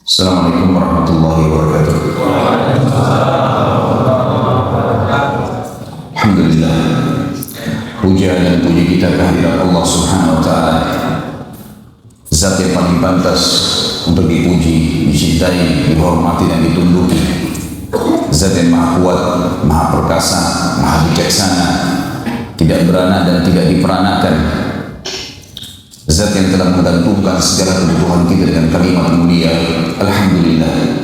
Assalamualaikum warahmatullahi wabarakatuh. Alhamdulillah, puja dan puji kita kehadirat Allah Subhanahu wa Ta'ala, Zat yang paling pantas untuk dipuji, dicintai, dihormati dan ditunduki. Zat yang maha kuat, maha perkasa, maha bijaksana, tidak beranak dan tidak diperanakan. Zat yang telah menggantungkan segala kebutuhan kita dengan kalimat mulia Alhamdulillah.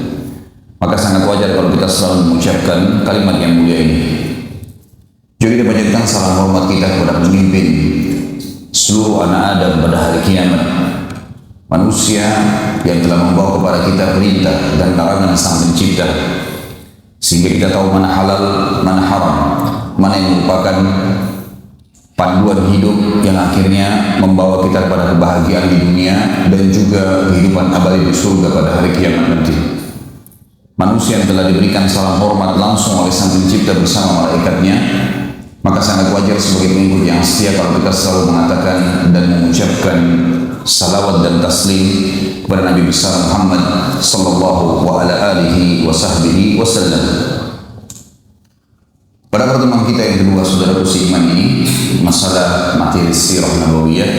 Maka sangat wajar kalau kita selalu mengucapkan kalimat yang mulia ini. Jadi kita panjatkan salam hormat kita kepada pemimpin seluruh anak Adam pada hari kiamat, manusia yang telah membawa kepada kita perintah dan larangan Sang Pencipta, sehingga kita tahu mana halal, mana haram, mana yang merupakan panduan hidup yang akhirnya membawa kita kepada kebahagiaan di dunia dan juga kehidupan abadi di surga pada hari kiamat nanti. Manusia yang telah diberikan salam hormat langsung oleh Sang Pencipta bersama malaikatnya, maka sangat wajar sebagai pengikut yang setia kalau kita selalu mengatakan dan mengucapkan salawat dan taslim kepada Nabi besar Muhammad sallallahu alaihi wasallam. Pada pertemuan kita yang kedua, saudaraku seiman, ini masalah materi sirah nabawiyah.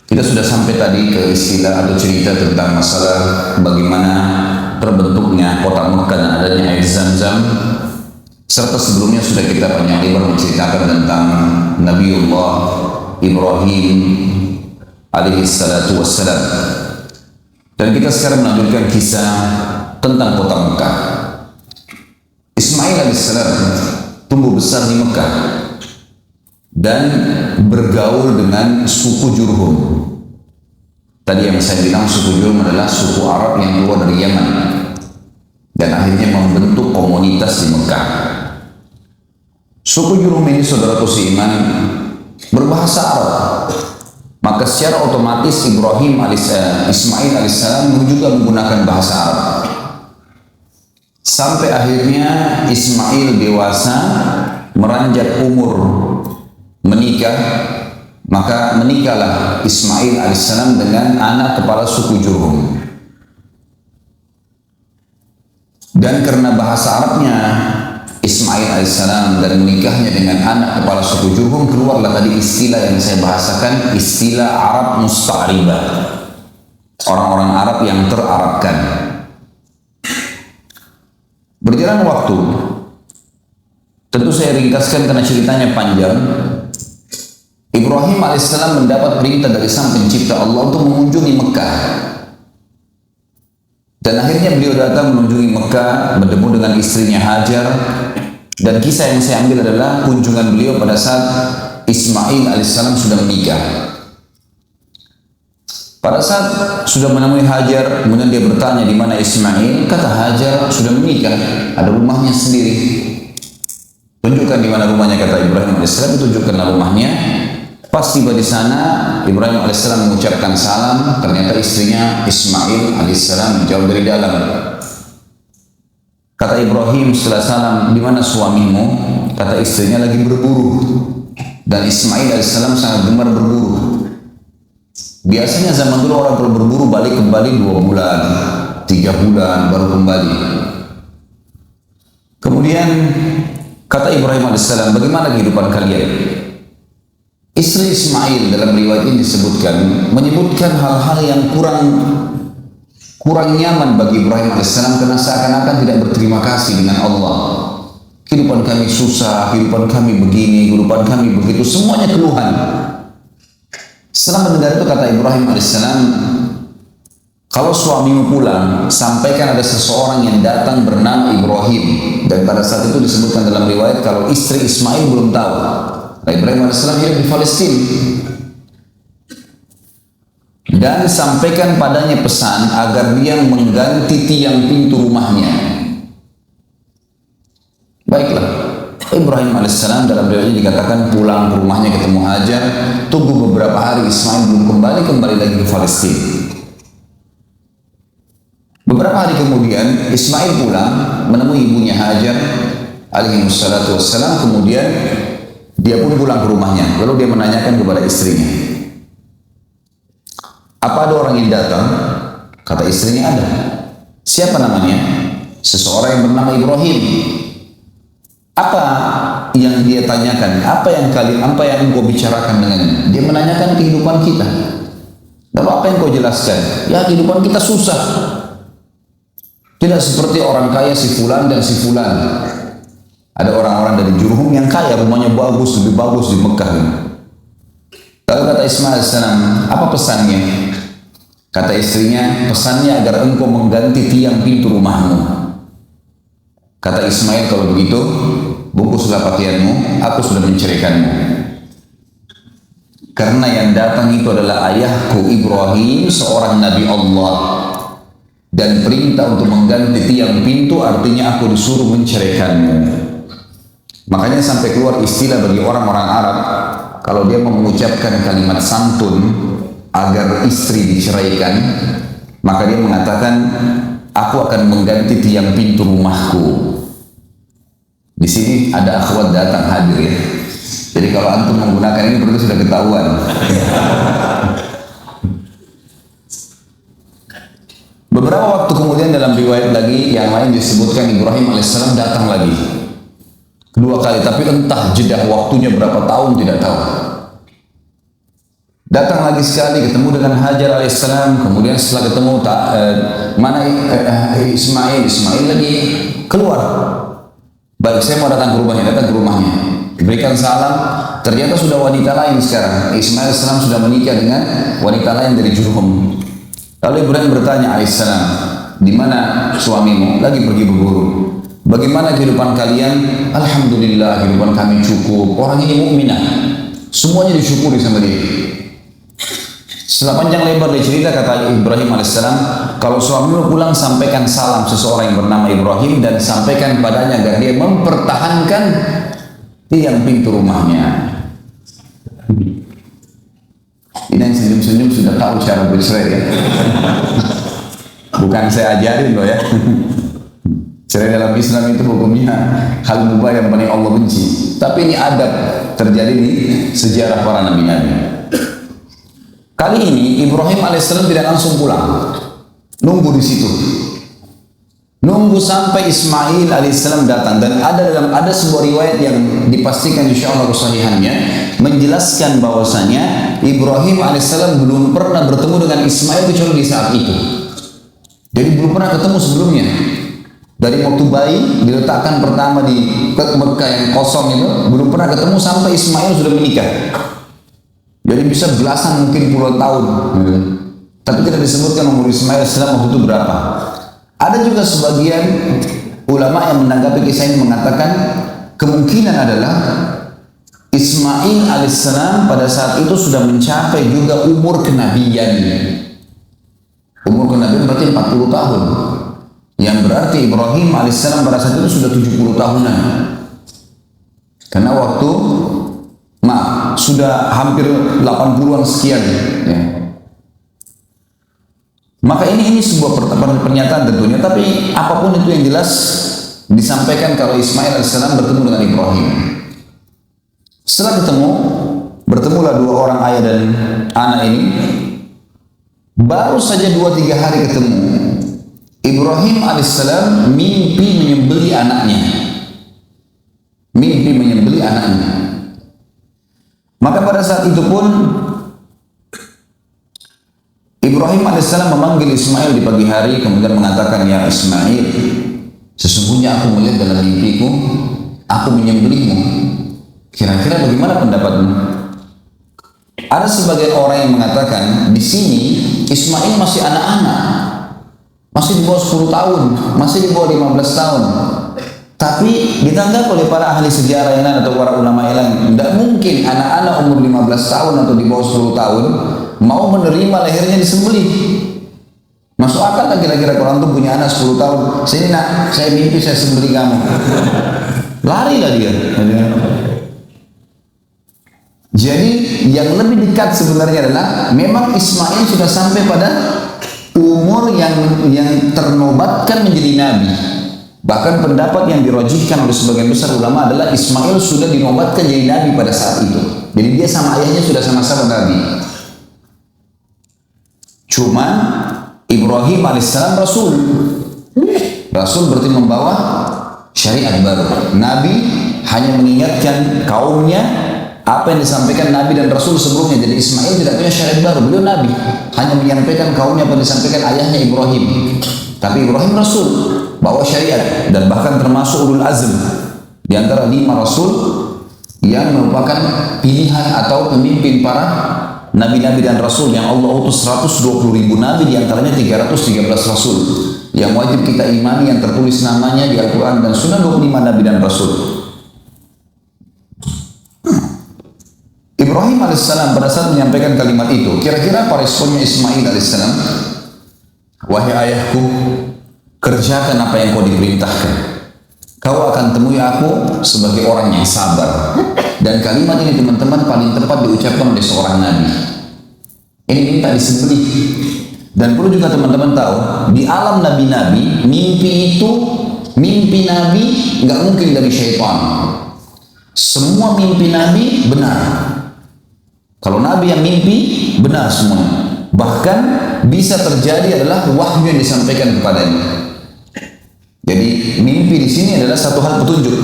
Kita sudah sampai tadi ke istilah atau cerita tentang masalah bagaimana terbentuknya kota Mekah dan adanya air Zam-Zam, serta sebelumnya sudah kita panjang lebar menceritakan tentang Nabiullah Ibrahim alaihi salatu wassalam. Dan kita sekarang melanjutkan kisah tentang kota Mekah. Ismail alaihissalam tumbuh besar di Mekah dan bergaul dengan suku Jurhum. Tadi yang saya bilang suku Jurhum adalah suku Arab yang keluar dari Yaman dan akhirnya membentuk komunitas di Mekah. Suku Jurhum ini, saudaraku seiman, berbahasa Arab. Maka secara otomatis Ismail alaihissalam juga menggunakan bahasa Arab. Sampai akhirnya Ismail dewasa, meranjak umur menikah, maka menikahlah Ismail alaihissalam dengan anak kepala suku Jurhum. Dan karena bahasa Arabnya Ismail alaihissalam dan menikahnya dengan anak kepala suku Jurhum, keluarlah tadi istilah yang saya bahasakan, istilah Arab musta'ribah, orang-orang Arab yang terarabkan. Berjalan waktu, tentu saya ringkaskan karena ceritanya panjang. Ibrahim alaihissalam mendapat perintah dari Sang Pencipta Allah untuk mengunjungi Mekah. Dan akhirnya beliau datang mengunjungi Mekah, bertemu dengan istrinya Hajar. Dan kisah yang saya ambil adalah kunjungan beliau pada saat Ismail alaihissalam sudah menikah. Pada saat sudah menemui Hajar, kemudian dia bertanya di mana Ismail. Kata Hajar, sudah menikah, ada rumahnya sendiri. Tunjukkan di mana rumahnya, kata Ibrahim alaihissalam. Tunjukkanlah rumahnya. Pas tiba di sana, Ibrahim alaihissalam mengucapkan salam. Ternyata istrinya Ismail alaihissalam menjawab dari dalam. Kata Ibrahim setelah salam, di mana suamimu? Kata istrinya, lagi berburu. Dan Ismail alaihissalam sangat gemar berburu. Biasanya zaman dulu orang kalau berburu balik kembali 2 bulan, 3 bulan baru kembali. Kemudian kata Ibrahim alaihissalam, bagaimana kehidupan kalian? Istri Ismail dalam riwayat ini menyebutkan hal-hal yang kurang nyaman bagi Ibrahim alaihissalam karena seakan-akan tidak berterima kasih dengan Allah. Kehidupan kami susah, kehidupan kami begini, kehidupan kami begitu, semuanya keluhan. Setelah mendengar itu kata Ibrahim alaihissalam, kalau suamimu pulang, sampaikan ada seseorang yang datang bernama Ibrahim. Dan pada saat itu disebutkan dalam riwayat kalau istri Ismail belum tahu. Nah, Ibrahim alaihissalam hidup di Palestina. Dan sampaikan padanya pesan agar dia mengganti tiang pintu rumahnya. Baiklah. Ibrahim alaihissalam dalam riwayat ini dikatakan pulang ke rumahnya ketemu Hajar, tunggu beberapa hari Ismail belum kembali lagi ke Palestina. Beberapa hari kemudian Ismail pulang menemui ibunya Hajar alaihi salatu wassalam, kemudian dia pun pulang ke rumahnya. Lalu dia menanyakan kepada istrinya, apa ada orang yang datang? Kata istrinya, ada. Siapa namanya? Seseorang yang bernama Ibrahim. Apa yang dia tanyakan? Apa yang engkau bicarakan dengannya? Dia menanyakan kehidupan kita. Lalu apa yang kau jelaskan? Ya, kehidupan kita susah. Tidak seperti orang kaya si fulan dan si fulan. Ada orang-orang dari Jurhum yang kaya, rumahnya bagus, lebih bagus di Mekah. Lalu kata Ismail AS, apa pesannya? Kata istrinya, pesannya agar engkau mengganti tiang pintu rumahmu. Kata Ismail, kalau begitu, bungkuslah pakaianmu, aku sudah menceraikanmu. Karena yang datang itu adalah ayahku Ibrahim, seorang Nabi Allah. Dan perintah untuk mengganti tiang pintu artinya aku disuruh menceraikanmu. Makanya sampai keluar istilah bagi orang-orang Arab, kalau dia mengucapkan kalimat santun agar istri diceraikan, maka dia mengatakan, aku akan mengganti tiang pintu rumahku. Di sini ada akhwat datang hadir ya. Jadi kalau antum menggunakan ini berarti sudah ketahuan. Beberapa waktu kemudian dalam riwayat lagi yang lain disebutkan Ibrahim AS datang lagi. Kedua kali, tapi entah jeda waktunya berapa tahun tidak tahu. Datang lagi sekali, ketemu dengan Hajar AS, kemudian setelah ketemu Ismail lagi keluar. Baik, saya mau datang ke rumahnya. Berikan salam, ternyata sudah wanita lain sekarang. Ismail AS sudah menikah dengan wanita lain dari Jurhum. Lalu Ibrahim bertanya alaihissalam, di mana suamimu? Lagi pergi berburu. Bagaimana kehidupan kalian? Alhamdulillah, kehidupan kami cukup. Orang ini mukminah. Semuanya disyukuri sama dia. Setelah panjang lebar dia cerita, kata Ibrahim alaihissalam, kalau suamimu pulang sampaikan salam seseorang yang bernama Ibrahim dan sampaikan padanya agar dia mempertahankan tiang pintu rumahnya. Ini yang senyum-senyum sudah tahu cara bercerai ya. Bukan saya ajarin loh ya. Cerai dalam Islam itu hukumnya hal mubah yang paling Allah benci. Tapi ini adab terjadi di sejarah para nabi-nabi. Kali ini Ibrahim AS tidak langsung pulang, nunggu di situ, nunggu sampai Ismail AS datang. Dan ada sebuah riwayat yang dipastikan insya Allah kesahihannya menjelaskan bahwasanya Ibrahim AS belum pernah bertemu dengan Ismail kecuali di saat itu. Jadi belum pernah ketemu sebelumnya. Dari waktu bayi diletakkan pertama di Mekah yang kosong itu, belum pernah ketemu sampai Ismail sudah menikah. Jadi bisa belasan mungkin puluhan tahun. Tapi tidak disebutkan umur Ismail waktu itu berapa. Ada juga sebagian ulama yang menanggapi kisah ini mengatakan kemungkinan adalah Ismail alaihissalam pada saat itu sudah mencapai juga umur kenabian. Umur kenabian berarti 40 tahun. Yang berarti Ibrahim alaihissalam pada saat itu sudah 70 tahunan. Karena waktu sudah hampir 80-an sekian ya. Maka ini sebuah pernyataan tentunya, tapi apapun itu yang jelas disampaikan kalau Ismail alaihissalam bertemu dengan Ibrahim. Setelah bertemulah dua orang ayah dan anak ini. Baru saja 2-3 hari ketemu, Ibrahim alaihissalam mimpi menyembelih anaknya. Maka pada saat itu pun Ibrahim alaihissalam memanggil Ismail di pagi hari, kemudian mengatakan, ya Ismail, sesungguhnya aku melihat dalam mimpiku, aku menyembelihmu. Kira-kira bagaimana pendapatmu? Ada sebagian orang yang mengatakan di sini Ismail masih anak-anak, masih di bawah 10 tahun, masih di bawah 15 tahun. Tapi ditanggap oleh para ahli sejarah yang lain atau para ulama yang lain, tidak mungkin anak-anak umur 15 tahun atau di bawah 10 tahun mau menerima lehernya disembelih. Masuk akal tak kira-kira kalau antum punya anak 10 tahun, sini nak, saya mimpi saya sembelih kamu. Larilah dia. Jadi yang lebih dekat sebenarnya adalah memang Ismail sudah sampai pada umur yang ternobatkan menjadi nabi. Bahkan pendapat yang dirajihkan oleh sebagian besar ulama adalah Ismail sudah dinobatkan jadi nabi pada saat itu. Jadi dia sama ayahnya sudah sama-sama nabi. Cuma Ibrahim alaihissalam Rasul. Rasul berarti membawa syariat baru. Nabi hanya mengingatkan kaumnya apa yang disampaikan Nabi dan Rasul sebelumnya. Jadi Ismail tidak punya syariat baru, beliau Nabi. Hanya menyampaikan kaumnya apa yang disampaikan ayahnya Ibrahim. Tapi Ibrahim Rasul, bawa syariat. Dan bahkan termasuk ulul azm. Di antara 5 Rasul yang merupakan pilihan atau pemimpin para Nabi-Nabi dan Rasul yang Allah utus 120.000 Nabi, di antaranya 313 Rasul. Yang wajib kita imani yang tertulis namanya di Al-Quran dan Sunnah 25 Nabi dan Rasul. Ibrahim alaihissalam pada saat menyampaikan kalimat itu, kira-kira apa responnya Ismail alaihissalam? Wahai ayahku, kerjakan apa yang kau diperintahkan. Kau akan temui aku sebagai orang yang sabar. Dan kalimat ini teman-teman paling tepat diucapkan oleh seorang Nabi. Ini minta disembelih. Dan perlu juga teman-teman tahu, di alam Nabi-Nabi, mimpi Nabi nggak mungkin dari syaitan. Semua mimpi Nabi benar. Kalau Nabi yang mimpi, benar semua. Bahkan bisa terjadi adalah wahyu yang disampaikan kepadanya. Jadi mimpi di sini adalah satu hal petunjuk.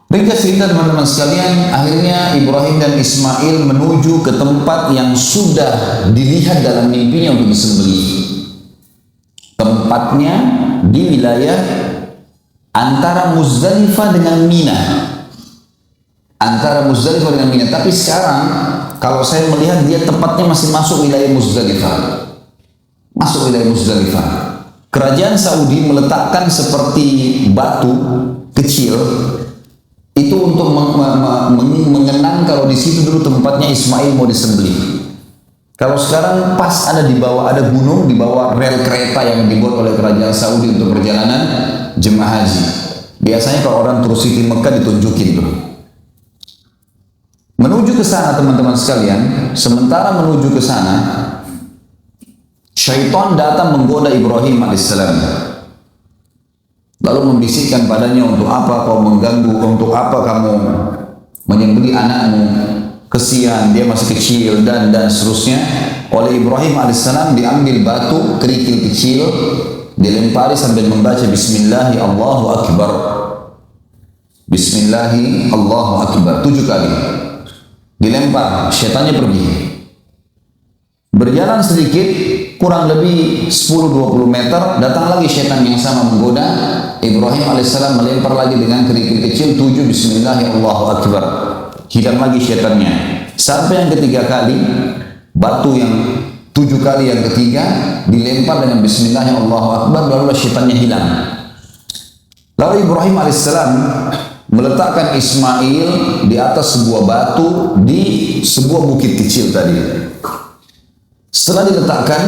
Ringkas cerita teman-teman sekalian, akhirnya Ibrahim dan Ismail menuju ke tempat yang sudah dilihat dalam mimpinya untuk disembelih. Tempatnya di wilayah antara Muzdalifah dengan Mina. Antara Muzdalifah dengan Mina. Tapi sekarang kalau saya melihat dia tepatnya masih masuk wilayah Muzdalifah. Masuk wilayah Muzdalifah. Kerajaan Saudi meletakkan seperti batu kecil itu untuk mengenang kalau di situ dulu tempatnya Ismail mau disembelih. Kalau sekarang pas ada di bawah, ada gunung di bawah rel kereta yang dibuat oleh kerajaan Saudi untuk perjalanan jemaah haji. Biasanya kalau orang terus Siti Mekah ditunjukin tuh. Menuju ke sana teman-teman sekalian, sementara menuju ke sana, syaitan datang menggoda Ibrahim alaihissalam. Lalu membisikkan padanya, untuk apa kau mengganggu, untuk apa kamu menyembelih anakmu, kesian dia masih kecil, dan seterusnya. Oleh Ibrahim alaihissalam diambil batu kerikil kecil, dilempari sambil membaca Bismillahi Allahu Akbar. Bismillahi Allahu Akbar 7 kali. Dilempar, syaitannya pergi. Berjalan sedikit, kurang lebih 10-20 meter, datang lagi syaitan yang sama menggoda. Ibrahim alaihissalam melempar lagi dengan kerikil kecil 7 Bismillahi Allahu Akbar. Hilang lagi syaitannya. Sampai yang ketiga kali, batu yang 7 kali yang ketiga dilempar dengan Bismillahi Allahu Akbar, lalu syaitannya hilang. Lalu Ibrahim alaihissalam meletakkan Ismail di atas sebuah batu di sebuah bukit kecil tadi. Setelah diletakkan,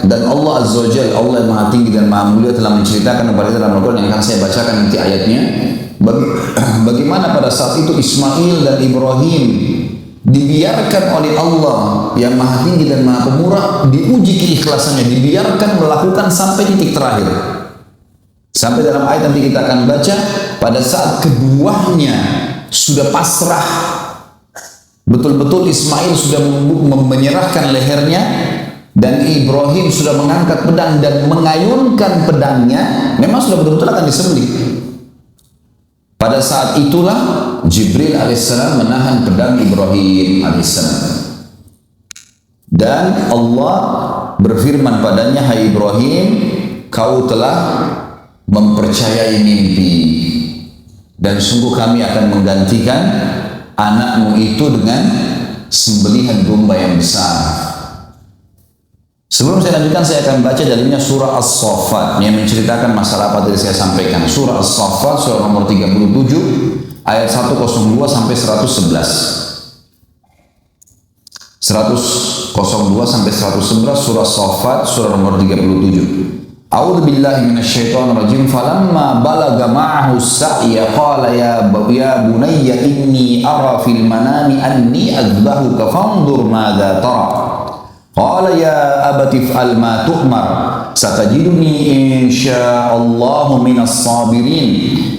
dan Allah Azza wa Jalla, Allah yang Maha Tinggi dan Maha Mulia telah menceritakan kepada kita dalam Al-Quran yang akan saya bacakan nanti ayatnya, bagaimana pada saat itu Ismail dan Ibrahim dibiarkan oleh Allah yang Maha Tinggi dan Maha Pemurah, diuji keikhlasannya, dibiarkan melakukan sampai titik terakhir. Sampai dalam ayat nanti kita akan baca, pada saat keduanya sudah pasrah, betul-betul Ismail sudah menyerahkan lehernya, dan Ibrahim sudah mengangkat pedang dan mengayunkan pedangnya, memang sudah betul-betul akan disembelih. Pada saat itulah Jibril alaihissalam menahan pedang Ibrahim alaihissalam. Dan Allah berfirman padanya, hai Ibrahim, kau telah mempercayai mimpi, dan sungguh kami akan menggantikan anakmu itu dengan sembelihan domba yang besar. Sebelum saya lanjutkan, saya akan baca dalilnya surah As-Saffat yang menceritakan masalah apa tadi saya sampaikan. Surah As-Saffat, surah nomor 37, ayat 102 sampai 111. 102 sampai 111, surah As-Saffat, surah nomor 37. A'udzu billahi minasyaitonir rajim. Falamma balaga ma'ahu as-sa'ya qala ya bunayya inni ara fil manami anni adbahuka fanzur madza tara. Qala ya abati if'al ma tu'mar satajiduni insyaallahu minas sabirin.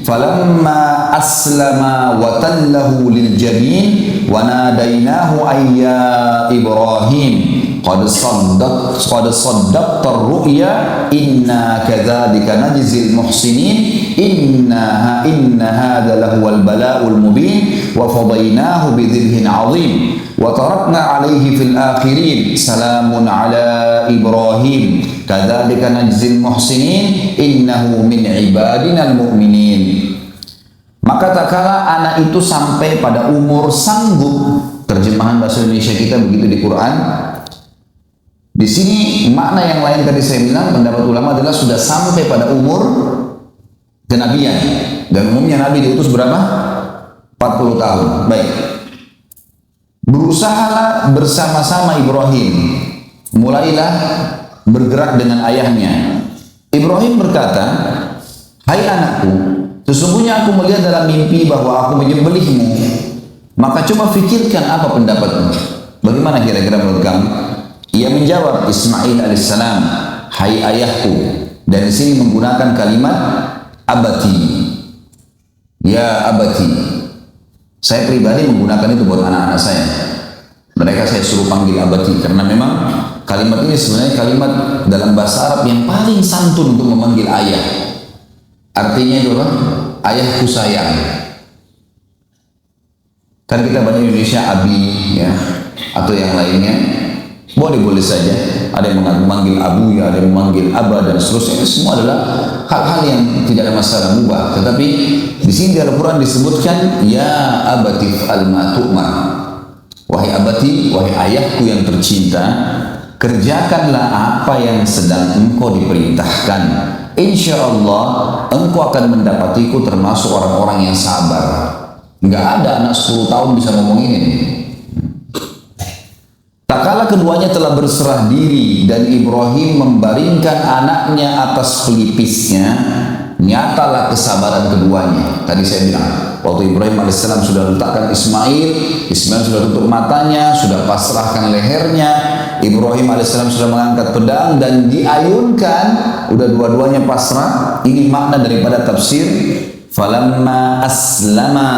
Falamma aslama wa tallahu lil jabin wa nadainahu ayya Ibrahim qad saddaqta ar-ru'ya inna kadzalika najzil muhsinin inna hadza lahuwal bala'ul mubin wa fadaynahu bidzibhin 'adzim wa tarakna 'alaihi fil akhirin salamun 'ala Ibrahim kadzalika najzil muhsinin innahu min ibadinal mu'minin. Maka tak kala anak itu sampai pada umur sanggup, terjemahan bahasa Indonesia kita begitu di Quran. Di sini makna yang lain tadi saya bilang, pendapat ulama adalah sudah sampai pada umur kenabian. Dan umumnya Nabi diutus berapa? 40 tahun. Baik. Berusahalah bersama-sama Ibrahim. Mulailah bergerak dengan ayahnya. Ibrahim berkata, "Hai anakku, sesungguhnya aku melihat dalam mimpi bahwa aku menyembelihmu. Maka coba fikirkan apa pendapatmu. Bagaimana kira-kira menurut kamu?" Ia menjawab, Ismail alaihissalam, "Hai ayahku." Dan di sini menggunakan kalimat abati. Ya abati. Saya pribadi menggunakan itu buat anak-anak saya. Mereka saya suruh panggil abati karena memang kalimat ini sebenarnya kalimat dalam bahasa Arab yang paling santun untuk memanggil ayah. Artinya itu apa? Ayahku sayang. Kan kita banyak Indonesia abi ya atau yang lainnya. Boleh saja. Ada yang memanggil abu ya, ada yang memanggil aba dan seterusnya. Ini semua adalah hal-hal yang tidak ada masalah mubah. Tetapi di sini di Al-Quran disebutkan ya abati fa'al ma tu'mar. Wahai abati, wahai ayahku yang tercinta, kerjakanlah apa yang sedang engkau diperintahkan. Insya Allah engkau akan mendapatiku termasuk orang-orang yang sabar. Enggak ada anak 10 tahun bisa ngomong ini. Tak kala keduanya telah berserah diri dan Ibrahim membaringkan anaknya atas pelipisnya, nyatalah kesabaran keduanya. Tadi saya bilang, waktu Ibrahim alaihissalam sudah letakkan Ismail sudah tutup matanya, sudah pasrahkan lehernya. Ibrahim alaihissalam sudah mengangkat pedang dan diayunkan, udah dua-duanya pasrah. Ini makna daripada tafsir falamma aslama.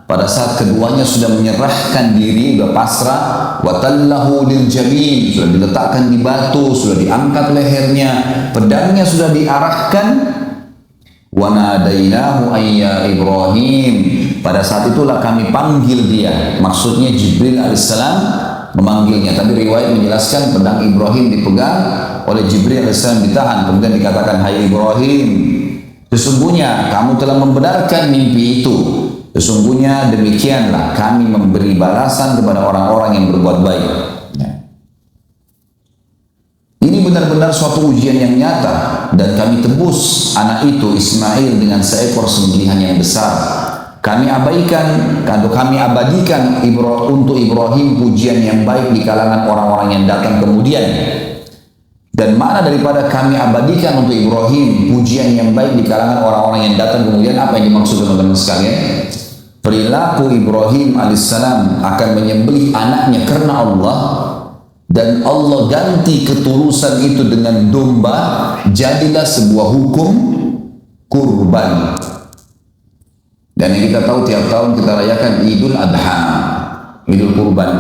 Pada saat keduanya sudah menyerahkan diri, sudah pasrah, watallahu lil jabin, sudah diletakkan di batu, sudah diangkat lehernya, pedangnya sudah diarahkan, wa nadainahu ayya Ibrahim. Pada saat itulah kami panggil dia. Maksudnya Jibril alaihissalam memanggilnya. Tapi riwayat menjelaskan pedang Ibrahim dipegang oleh Jibril alaihissalam, ditahan, kemudian dikatakan, "Hai Ibrahim, sesungguhnya kamu telah membenarkan mimpi itu. Sesungguhnya demikianlah kami memberi balasan kepada orang-orang yang berbuat baik." Ya. Ini benar-benar suatu ujian yang nyata dan kami tebus anak itu Ismail dengan seekor sembelihan yang besar. Kami abadikan untuk Ibrahim pujian yang baik di kalangan orang-orang yang datang kemudian. Dan makna daripada kami abadikan untuk Ibrahim pujian yang baik di kalangan orang-orang yang datang kemudian, apa yang dimaksud teman-teman sekalian? Perilaku Ibrahim alaihissalam akan menyembelih anaknya karena Allah, dan Allah ganti ketulusan itu dengan domba, jadilah sebuah hukum kurban. Dan yang kita tahu tiap tahun kita rayakan Idul Adha, Idul Kurban.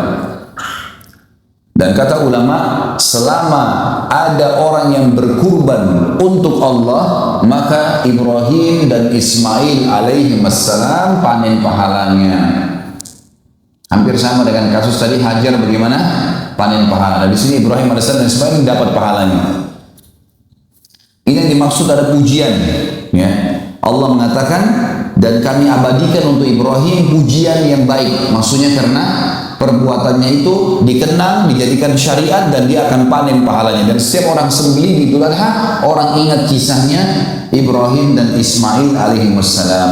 Dan kata ulama, selama ada orang yang berkurban untuk Allah, maka Ibrahim dan Ismail alaihi wassalam panen pahalanya. Hampir sama dengan kasus tadi Hajar, bagaimana panen pahala. Di sini Ibrahim alaihissalam dan Ismail dapat pahalanya. Ini yang dimaksud ada pujian. Ya. Allah mengatakan, dan kami abadikan untuk Ibrahim pujian yang baik. Maksudnya karena perbuatannya itu dikenang, dijadikan syariat, dan dia akan panen pahalanya. Dan setiap orang sembelih di Idul Adha, orang ingat kisahnya Ibrahim dan Ismail alaihi wassalam.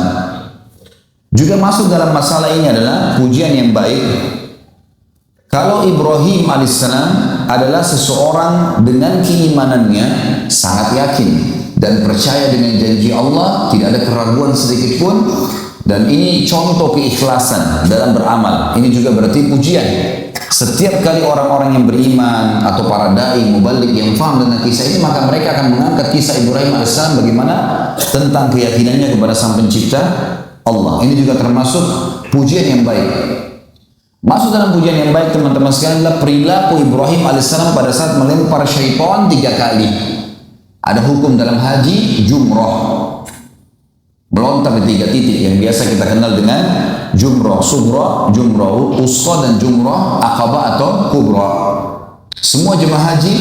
Juga masuk dalam masalah ini adalah pujian yang baik. Kalau Ibrahim alaihissalam adalah seseorang dengan keimanannya sangat yakin dan percaya dengan janji Allah, tidak ada keraguan sedikit pun. Dan ini contoh keikhlasan dalam beramal. Ini juga berarti pujian. Setiap kali orang-orang yang beriman atau para dai mubalik yang faham dengan kisah ini, maka mereka akan mengangkat kisah Ibrahim alaihissalam bagaimana tentang keyakinannya kepada Sang Pencipta Allah. Ini juga termasuk pujian yang baik. Masuk dalam pujian yang baik teman-teman sekalian adalah perilaku Ibrahim alaihissalam pada saat melempar syaitan 3 kali. Ada hukum dalam haji jumrah, melontar di 3 titik yang biasa kita kenal dengan jumrah sughra, jumrah wusqa, dan jumrah aqabah atau kubra. Semua jemaah haji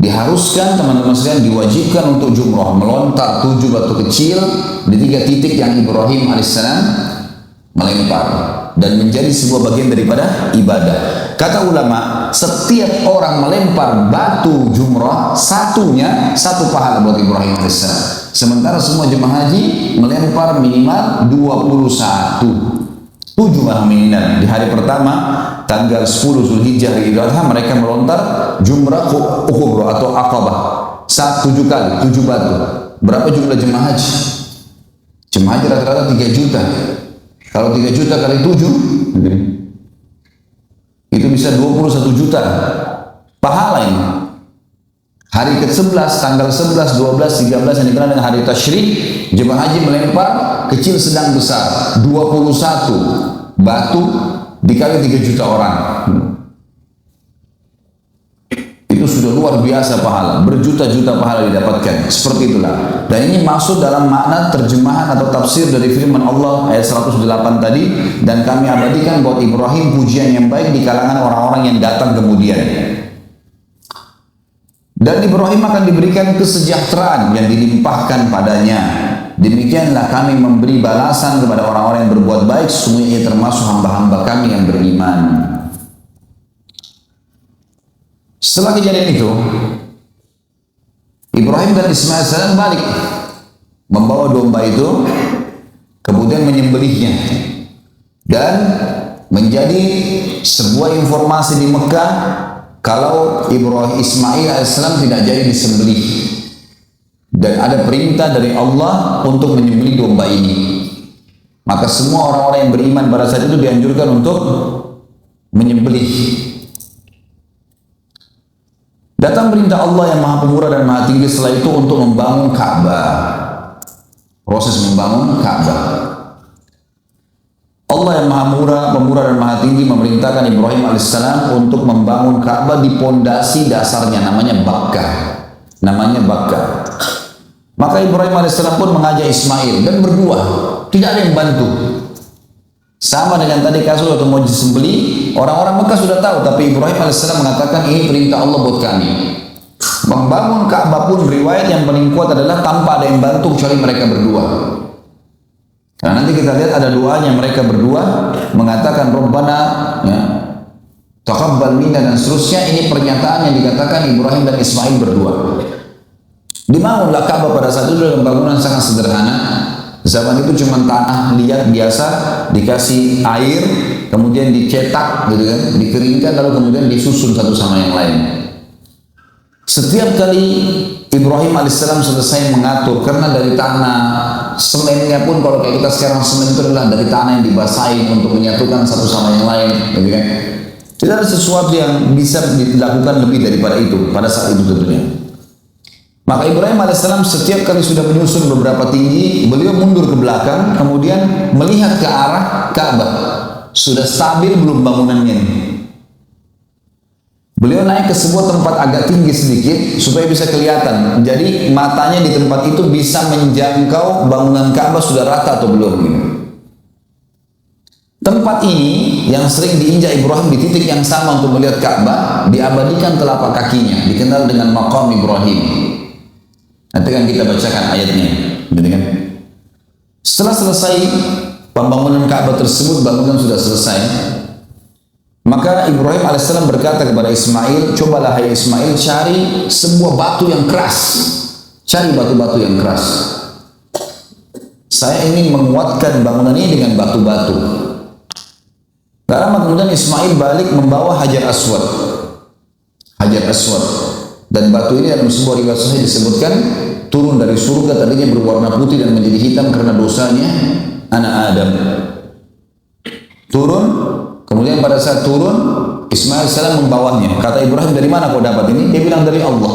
diharuskan teman-teman sekalian, diwajibkan untuk jumrah, melontar 7 batu kecil di 3 titik yang Ibrahim alaihissalam melempar, dan menjadi sebuah bagian daripada ibadah. Kata ulama, setiap orang melempar batu jumrah, satunya 1 pahala buat Ibrahim alaihissalam. Sementara semua jemaah haji melempar minimal 21. 7 malah minimal. Di hari pertama, tanggal 10 Zulhijjah hari Idul Adha, mereka melontar jumrah kubra atau aqabah. 7 kali, 7 batu. Berapa jumlah jemaah haji? Jemaah haji rata-rata 3 juta. Kalau 3 juta kali 7, itu bisa 21 juta pahala ini. Hari ke-11, tanggal 11, 12, 13 yang dikenal dengan hari tasyrik, jemaah haji melempar kecil, sedang, besar 21 batu dikali 3 juta orang. Itu sudah luar biasa pahala, berjuta-juta pahala didapatkan. Seperti itulah. Dan ini masuk dalam makna terjemahan atau tafsir dari firman Allah ayat 108 tadi, dan kami abadikan buat Ibrahim pujian yang baik di kalangan orang-orang yang datang kemudian. Dan Ibrahim akan diberikan kesejahteraan yang dilimpahkan padanya. Demikianlah kami memberi balasan kepada orang-orang yang berbuat baik, sesungguhnya ia termasuk hamba-hamba kami yang beriman. Setelah kejadian itu, Ibrahim dan Ismail AS balik membawa domba itu, kemudian menyembelihnya, dan menjadi sebuah informasi di Mekah kalau Ibrahim Ismail AS tidak jadi disembelih, dan ada perintah dari Allah untuk menyembelih domba ini. Maka semua orang-orang yang beriman pada saat itu dianjurkan untuk menyembelih. Datang perintah Allah yang maha pemurah dan maha tinggi setelah itu untuk membangun Ka'bah. Proses membangun Ka'bah. Allah yang maha pemurah dan maha tinggi memerintahkan Ibrahim alaihissalam untuk membangun Ka'bah di pondasi dasarnya, namanya Bakkah. Maka Ibrahim alaihissalam pun mengajak Ismail, dan berdua, tidak ada yang bantu. Sama dengan tadi kasus waktu mau disembeli, orang-orang Mekah sudah tahu, tapi Ibrahim alaihissalam mengatakan ini perintah Allah buat kami. Membangun Ka'bah pun riwayat yang paling kuat adalah tanpa ada yang bantu kecuali mereka berdua. Karena nanti kita lihat ada doanya mereka berdua mengatakan Rabbana, ya, taqabbal minna, dan seterusnya. Ini pernyataan yang dikatakan Ibrahim dan Ismail berdua. Dibangunlah Ka'bah pada saat itu dengan bangunan sangat sederhana. Zaman itu cuma tanah liat biasa, dikasih air, kemudian dicetak, gitu kan, dikeringkan, lalu kemudian disusun satu sama yang lain. Setiap kali Ibrahim alaihissalam selesai mengatur, karena dari tanah semennya pun kalau kayak kita sekarang semen itu adalah dari tanah yang dibasahin untuk menyatukan satu sama yang lain, gitu kan. Tidak ada sesuatu yang bisa dilakukan lebih daripada itu pada saat itu tentunya. Maka Ibrahim alaihissalam setiap kali sudah menyusun beberapa tinggi, beliau mundur ke belakang, kemudian melihat ke arah Ka'bah. Sudah stabil belum bangunannya? Beliau naik ke sebuah tempat agak tinggi sedikit supaya bisa kelihatan. Jadi matanya di tempat itu bisa menjangkau bangunan Ka'bah sudah rata atau belum. Tempat ini yang sering diinjak Ibrahim di titik yang sama untuk melihat Ka'bah, diabadikan telapak kakinya, dikenal dengan Maqam Ibrahim. Nanti kan kita bacakan ayatnya, gitu kan? Setelah selesai pembangunan Ka'bah tersebut, bangunan sudah selesai. Maka Ibrahim alaihissalam berkata kepada Ismail, cobalah hai Ismail cari sebuah batu yang keras, cari batu-batu yang keras. Saya ingin menguatkan bangunan ini dengan batu-batu. Tak lama kemudian Ismail balik membawa Hajar Aswad. Dan batu ini dalam sebuah riwayat sahih disebutkan turun dari surga, tadinya berwarna putih dan menjadi hitam karena dosanya anak Adam. Turun, kemudian pada saat turun Ismail AS membawanya. Kata Ibrahim, dari mana kau dapat ini? Dia bilang dari Allah.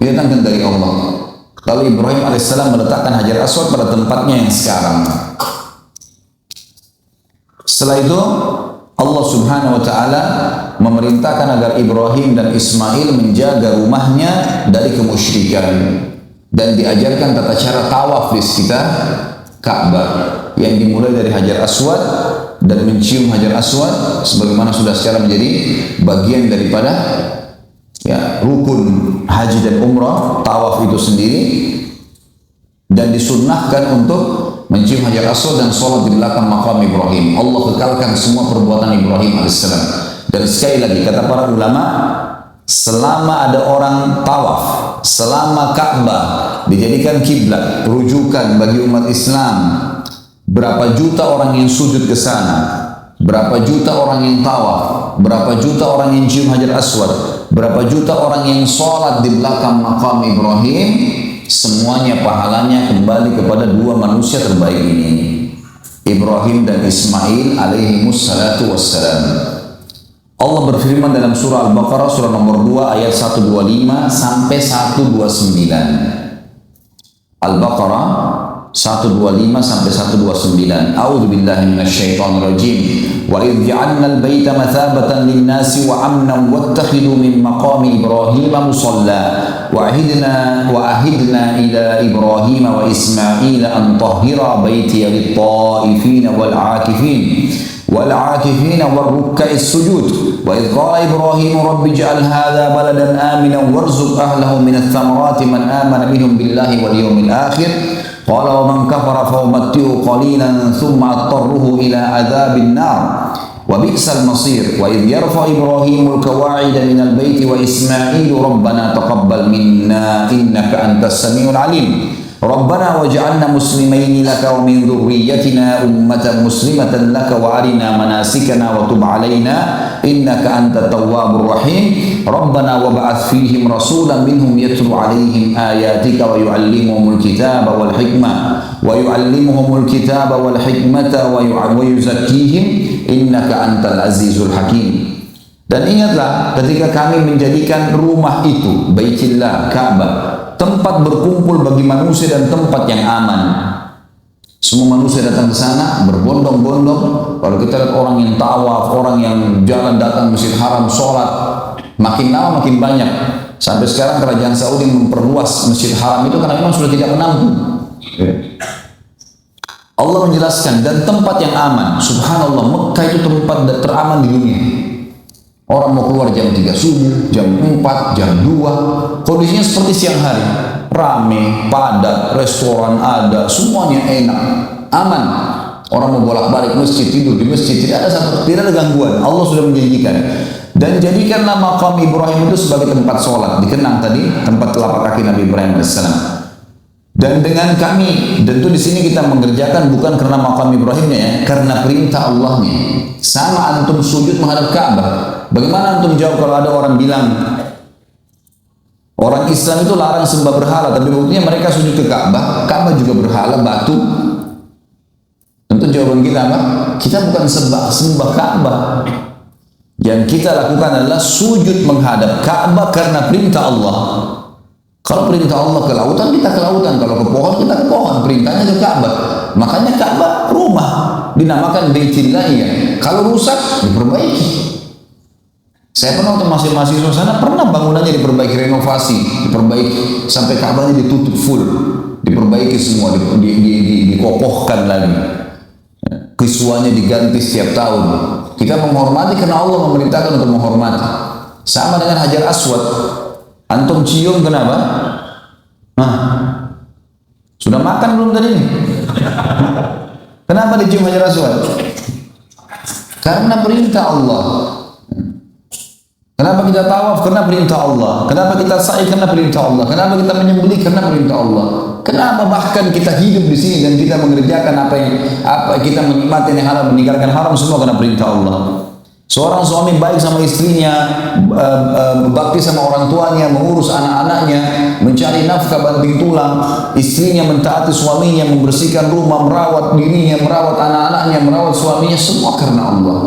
Dia datangkan dari Allah. Lalu Ibrahim AS meletakkan Hajar Aswad pada tempatnya yang sekarang. Setelah itu Allah Subhanahu wa taala memerintahkan agar Ibrahim dan Ismail menjaga rumahnya dari kemusyrikan dan diajarkan tata cara tawaf di sekitar Ka'bah yang dimulai dari Hajar Aswad dan mencium Hajar Aswad sebagaimana sudah secara menjadi bagian daripada rukun haji dan umrah, tawaf itu sendiri, dan disunnahkan untuk mencium Hajar Aswad dan sholat di belakang makam Ibrahim. Allah kekalkan semua perbuatan Ibrahim alaihissalam. Dan sekali lagi kata para ulama, selama ada orang tawaf, selama Ka'bah dijadikan kiblat, rujukan bagi umat Islam, berapa juta orang yang sujud ke sana, berapa juta orang yang tawaf, berapa juta orang yang cium Hajar Aswad, berapa juta orang yang sholat di belakang makam Ibrahim, semuanya pahalanya kembali kepada dua manusia terbaik ini, Ibrahim dan Ismail alaihimus salatu wassalam. Allah berfirman dalam surah Al-Baqarah surah nomor 2 ayat 125 sampai 129. Al-Baqarah 125 sampai 129. A'udzu billahi minasyaitonir rajim. Wa idh ja'alna al-baita mathabatan lin-nasi wa amnan wattakhidhu min maqami Ibrahim musalla wa ahidna ila Ibrahim wa Ismail an tahhira baiti lit-ta'ifin wal-'akifin والعاكفين والركع السجود وإذ قال إبراهيم رب اجعل هذا بلدا آمنا وارزق أهله من الثمرات من آمن منهم بالله واليوم الآخر قال ومن كفر فأمتعه قليلا ثم أضطره إلى عذاب النار وبئس المصير وإذ يرفع إبراهيم القواعد من البيت وإسماعيل ربنا تقبل منا إنك أنت السميع العليم ربنا وجعلنا مسلمين لك ومن ذريتنا أمة مسلمة لك وأرنا مناسكنا وتب علينا إنك أنت التواب الرحيم ربنا وابعث فيهم رسولا منهم يتلو عليهم آياتك ويعلمهم الكتاب والحكمة ويزكيهم إنك أنت العزيز الحكيم. Dan ingatlah ketika kami menjadikan rumah itu, Baitillah, Ka'bah, tempat berkumpul bagi manusia dan tempat yang aman. Semua manusia datang ke sana berbondong-bondong. Kalau kita lihat orang yang tawaf, orang yang jalan datang Masjid Haram sholat, makin lama makin banyak. Sampai sekarang kerajaan Saudi memperluas Masjid Haram itu karena memang sudah tidak menampung. Allah menjelaskan dan tempat yang aman. Subhanallah, Mekah itu tempat teraman di dunia. Orang mau keluar jam 3 subuh, jam 4, jam 2, kondisinya seperti siang hari, rame, padat, restoran ada, semuanya enak, aman. Orang mau bolak-balik masjid, tidur di masjid, tidak ada gangguan. Allah sudah menjanjikan. Dan jadikanlah makam Ibrahim itu sebagai tempat sholat. Dikenang tadi tempat telapak kaki Nabi Ibrahim AS. Dan dengan kami, tentu di sini kita mengerjakan bukan karena makam Ibrahimnya ya, karena perintah Allahnya. Sama antum sujud menghadap Ka'bah. Bagaimana antum jawab kalau ada orang bilang orang Islam itu larang sembah berhala, tapi buktinya mereka sujud ke Ka'bah, Ka'bah juga berhala, batu. Tentu jawaban kita apa? Kita bukan sembah Ka'bah. Yang kita lakukan adalah sujud menghadap Ka'bah karena perintah Allah. Kalau perintah Allah ke lautan, kita ke lautan. Kalau ke pohon, kita ke pohon. Perintahnya ke Ka'bah. Makanya Ka'bah rumah dinamakan Baitillah ya. Kalau rusak, diperbaiki. Saya pernah untuk mahasiswa sana, pernah bangunannya diperbaiki, renovasi, diperbaiki sampai Ka'bahnya ditutup full, diperbaiki semua, dikokohkan lagi. Kiswanya diganti setiap tahun. Kita menghormati karena Allah memerintahkan untuk menghormati. Sama dengan Hajar Aswad. Antum cium kenapa? Sudah makan belum tadi ini? Kenapa dicium Hajar Aswad? Karena perintah Allah. Kenapa kita tawaf? Karena perintah Allah. Kenapa kita sa'i? Karena perintah Allah. Kenapa kita menyembelih? Karena perintah Allah. Kenapa bahkan kita hidup di sini dan kita mengerjakan apa kita menikmati yang halal, meninggalkan haram, semua karena perintah Allah. Seorang suami baik sama istrinya, bakti sama orang tuanya, mengurus anak-anaknya, mencari nafkah banting tulang, istrinya mentaati suaminya, membersihkan rumah, merawat dirinya, merawat anak-anaknya, merawat suaminya, semua karena Allah.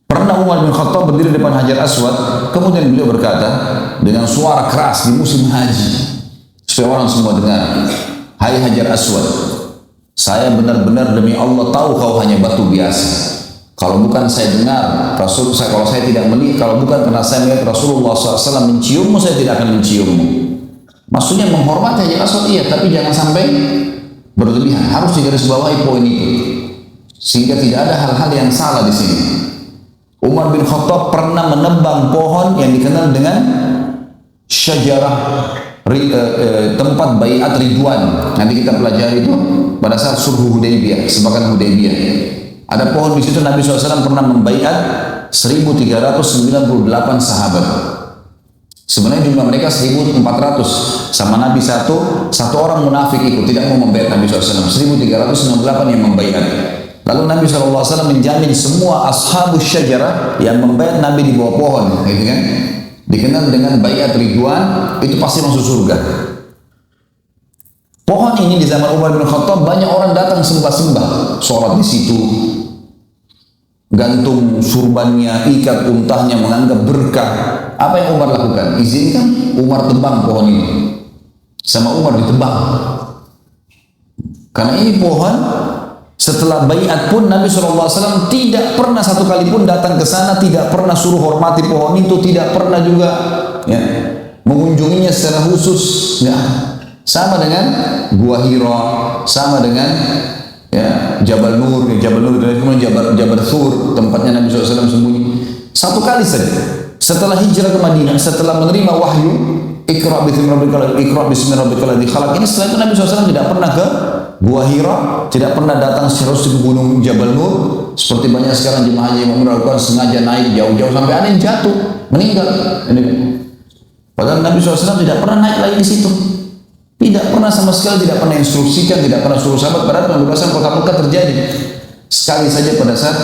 Pernah Umar bin Khattab berdiri depan Hajar Aswad, kemudian beliau berkata dengan suara keras di musim haji, supaya orang semua dengar, "Hai Hajar Aswad, Saya benar-benar demi Allah tahu kau hanya batu biasa. Kalau bukan saya dengar Rasul, kalau saya tidak melihat, kalau bukan karena saya melihat Rasulullah SAW menciummu, saya tidak akan menciummu. Maksudnya menghormati aja Rasul, iya, tapi jangan sampai berlebihan. Harus digarisbawahi poin itu, sehingga tidak ada hal-hal yang salah di sini. Umar bin Khattab pernah menebang pohon yang dikenal dengan syajarah tempat baiat Ridwan. Nanti kita pelajari itu pada saat sulh Hudaybiyah, kesepakatan Hudaybiyah. Ada pohon di situ, Nabi SAW pernah membaiat 1398 sahabat. Sebenarnya jumlah mereka 1400, sama Nabi satu orang munafik ikut, tidak mau membaiat Nabi SAW. 1368 yang membaiat. Lalu Nabi SAW menjamin semua ashabus syajarah yang membaiat Nabi di bawah pohon, gitu kan? Dikenal dengan baiat Ridwan, itu pasti masuk surga. Pohon ini di zaman Umar bin Khattab banyak orang datang sembah-sembah, sholat di situ, gantung surbannya, ikat untahnya, menganggap berkah. Apa yang Umar lakukan? Izinkan Umar tebang pohon ini. Sama Umar ditebang. Karena ini pohon, setelah baiat pun Nabi SAW tidak pernah satu kali pun datang ke sana, tidak pernah suruh hormati pohon itu, tidak pernah juga ya, mengunjunginya secara khusus. Ya. Sama dengan Gua Hira, sama dengan ya, Jabal Nur, kemudian Jabal Thur, tempatnya Nabi SAW sembunyi. Satu kali saja, setelah hijrah ke Madinah, setelah menerima wahyu, Iqra bismi rabbikal ladzi khalaq, ini setelah itu Nabi SAW tidak pernah ke Gua Hira, tidak pernah datang secara ke gunung Jabal Nur, seperti banyak sekarang jemaah haji yang melakukan sengaja naik jauh-jauh sampai ada yang jatuh, meninggal. Padahal Nabi SAW tidak pernah naik lagi di situ. Tidak pernah sama sekali, tidak pernah instruksikan, tidak pernah suruh sahabat. Padahal pembebasan kota Mekah terjadi sekali saja pada saat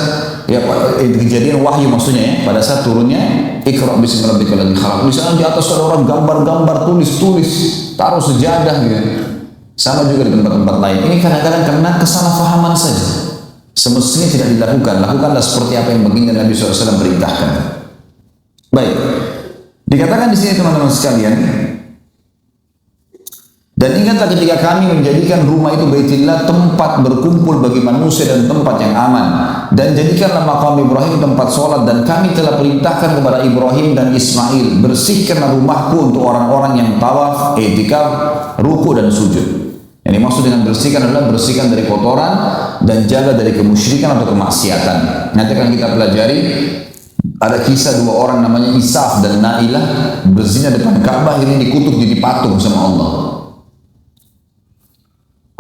ya kejadian wahyu, maksudnya ya, pada saat turunnya Iqra bismi rabbikal ladzi khalaq. Misalnya di atas ada orang gambar-gambar, tulis-tulis, taruh sejadah gitu. Sama juga di tempat-tempat lain. Ini kadang-kadang karena kesalahpahaman saja. Semestinya tidak dilakukan. Lakukanlah seperti apa yang baginda Nabi SAW perintahkan. Baik. Dikatakan di sini teman-teman sekalian, dan ingatlah ketika kami menjadikan rumah itu Baitillah tempat berkumpul bagi manusia dan tempat yang aman, dan jadikanlah makam Ibrahim tempat sholat, dan kami telah perintahkan kepada Ibrahim dan Ismail, bersihkanlah rumahku untuk orang-orang yang tawaf, i'tikaf, ruku dan sujud. Yang dimaksud dengan bersihkan adalah bersihkan dari kotoran dan jaga dari kemusyrikan atau kemaksiatan. Nanti akan kita pelajari ada kisah dua orang namanya Isaf dan Nailah berzina depan Ka'bah, ini dikutuk jadi patung sama Allah.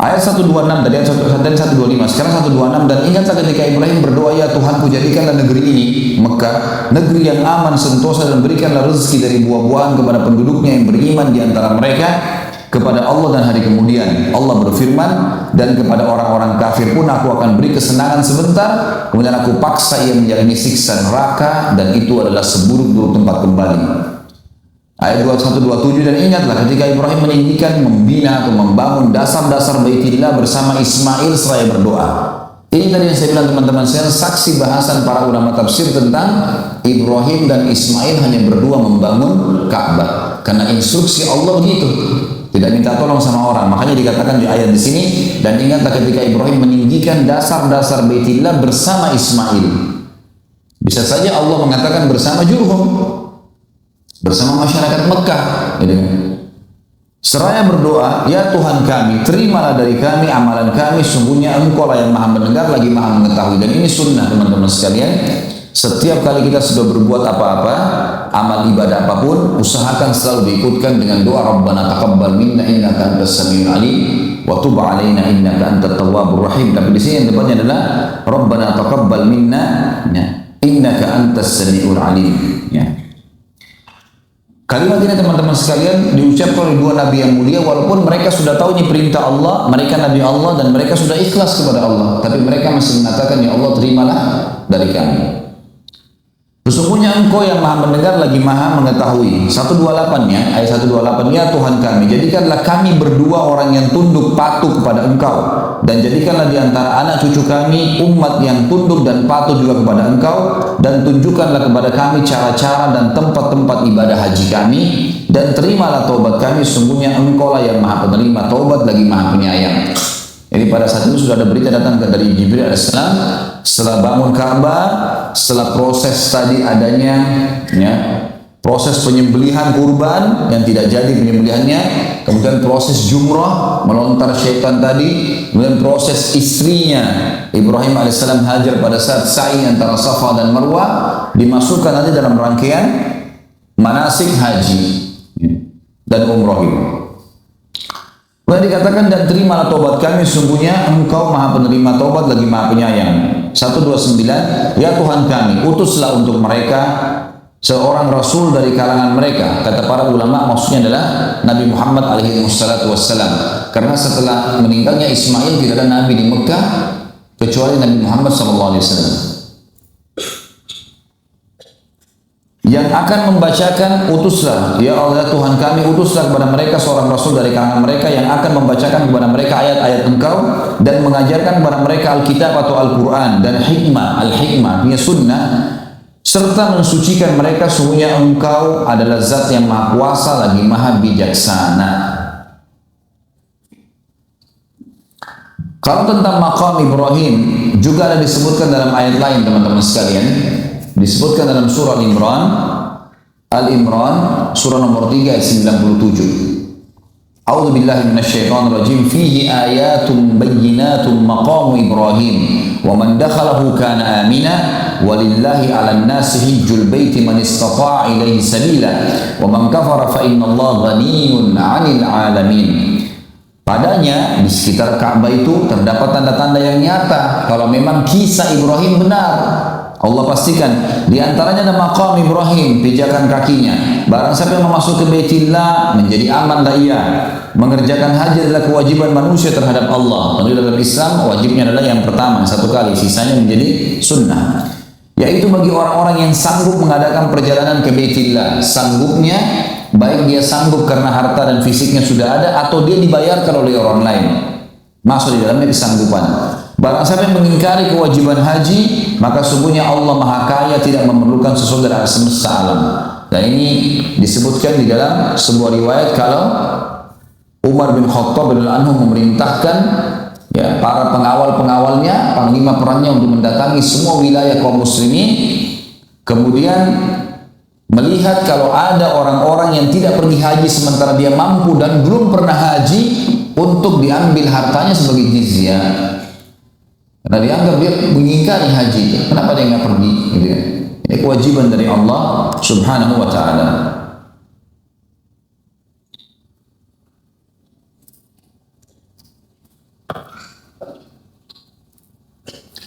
Ayat 126 tadi, ayat 125, sekarang 126. Dan ingatlah ketika Ibrahim berdoa, ya Tuhanku, jadikanlah negeri ini, Mekah, negeri yang aman, sentosa, dan berikanlah rezeki dari buah-buahan kepada penduduknya yang beriman di antara mereka kepada Allah dan hari kemudian. Allah berfirman, dan kepada orang-orang kafir pun aku akan beri kesenangan sebentar, kemudian aku paksa ia menjalani siksa neraka, dan itu adalah seburuk-buruk tempat kembali. Ayat 21-27, dan ingatlah ketika Ibrahim meninggikan, membina atau membangun dasar-dasar Baitillah bersama Ismail seraya berdoa. Ini tadi yang saya bilang teman-teman saya, saksi bahasan para ulama tafsir tentang Ibrahim dan Ismail hanya berdua membangun Ka'bah. Karena instruksi Allah begitu, tidak minta tolong sama orang. Makanya dikatakan di ayat di sini, dan ingatlah ketika Ibrahim meninggikan dasar-dasar Baitillah bersama Ismail. Bisa saja Allah mengatakan bersama Jurhum, bersama masyarakat Mekah, gitu. Seraya berdoa, ya Tuhan kami, terimalah dari kami amalan kami, sungguhnya Engkau lah yang maha mendengar lagi maha mengetahui. Dan ini sunnah teman-teman sekalian, setiap kali kita sudah berbuat apa-apa, amal ibadah apapun, usahakan selalu diikutkan dengan doa Rabbana taqabbal minna innaka antas samiul alim wa tub alaina innaka antat tawwabur rahim. Tapi di sini yang depannya adalah Rabbana taqabbal minna innaka antas samiul alim, ya. Kalimat ini teman-teman sekalian diucapkan oleh dua nabi yang mulia, walaupun mereka sudah tahu ini perintah Allah, mereka nabi Allah dan mereka sudah ikhlas kepada Allah, tapi mereka masih mengatakan, ya Allah terimalah dari kami. Sesungguhnya Engkau yang maha mendengar lagi maha mengetahui. 128-nya, ayat 128, ya Tuhan kami, jadikanlah kami berdua orang yang tunduk patuh kepada Engkau, dan jadikanlah di antara anak cucu kami umat yang tunduk dan patuh juga kepada Engkau, dan tunjukkanlah kepada kami cara-cara dan tempat-tempat ibadah haji kami, dan terimalah taubat kami, sungguhnya Engkau lah yang maha penerima taubat lagi maha penyayang. Jadi pada saat itu sudah ada berita datang dari Jibril alaihissalam setelah bangun Ka'bah, setelah proses tadi adanya ya, proses penyembelihan kurban yang tidak jadi penyembelihannya, kemudian proses jumrah melontar syaitan tadi, kemudian proses istrinya Ibrahim alaihissalam Hajar pada saat sa'i antara Safa dan Marwah dimasukkan nanti dalam rangkaian manasik haji dan umrah itu. Kemudian dikatakan, dan terimalah taubat kami, sungguhnya engkau maha penerima taubat lagi maha penyayang. 129, ya Tuhan kami, utuslah untuk mereka seorang rasul dari kalangan mereka. Kata para ulama maksudnya adalah Nabi Muhammad alaihi wassalam. Karena setelah meninggalnya Ismail tidak ada nabi di Mekah kecuali Nabi Muhammad sallallahu alaihi wasallam. Yang akan membacakan, utuslah ya Allah Tuhan kami, utuslah kepada mereka seorang rasul dari kalangan mereka yang akan membacakan kepada mereka ayat-ayat engkau dan mengajarkan kepada mereka Alkitab atau Al-Quran dan hikmah, al-hikmah punya sunnah, serta mensucikan mereka, sungguhnya engkau adalah zat yang maha kuasa lagi maha bijaksana. Kalau tentang maqam Ibrahim juga ada disebutkan dalam ayat lain teman-teman sekalian. Disebutkan dalam surah Al-Imran surah nomor 3 ayat 97. A'udzu billahi minasyaitonir rajim, fihi ayatun bayyinatun maqamu Ibrahim wa man dakhalahu kana amina walillahi 'alan nasi hajjul baiti man istata'a ilaihi sabila wa man kafara fa innallaha ghaniyyun 'anil 'alamin. Padanya di sekitar Ka'bah itu terdapat tanda-tanda yang nyata kalau memang kisah Ibrahim benar. Allah pastikan di antaranya ada maqam Ibrahim, pijakan kakinya. Barang siapa yang memasuki Baitillah menjadi aman dah ia. Mengerjakan haji adalah kewajiban manusia terhadap Allah. Tentu dalam Islam wajibnya adalah yang pertama satu kali, sisanya menjadi sunnah. Yaitu bagi orang-orang yang sanggup mengadakan perjalanan ke Baitillah. Sanggupnya baik dia sanggup karena harta dan fisiknya sudah ada atau dia dibayarkan oleh orang lain. Masuk di dalamnya kesanggupan. Barang siapa yang mengingkari kewajiban haji, maka sungguhnya Allah Maha Kaya tidak memerlukan sesuatu dari semesta alam. Dan ini disebutkan di dalam sebuah riwayat kalau Umar bin Khattab radhiyallahu anhu memerintahkan ya para pengawal-pengawalnya, panglima perangnya untuk mendatangi semua wilayah kaum muslimin, kemudian melihat kalau ada orang-orang yang tidak pergi haji sementara dia mampu dan belum pernah haji, untuk diambil hartanya sebagai jizyah. Karena dianggap dia mengingkari haji, kenapa dia nggak pergi? Gitu ya. Ini kewajiban dari Allah Subhanahu wa Ta'ala.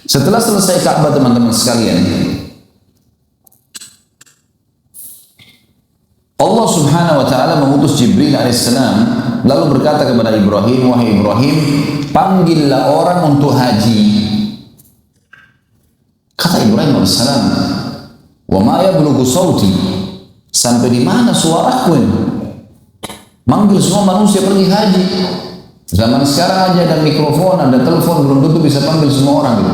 Setelah selesai Ka'bah teman-teman sekalian, Allah Subhanahu wa Ta'ala mengutus Jibril alaihissalam lalu berkata kepada Ibrahim, wahai Ibrahim, panggillah orang untuk haji. Kata Ibrahim alaihissalam, wa ma yablughu sauti, sampai di mana suaraku ini? Manggil semua manusia pergi haji. Zaman sekarang aja ada mikrofon, ada telepon, belum tentu bisa panggil semua orang gitu.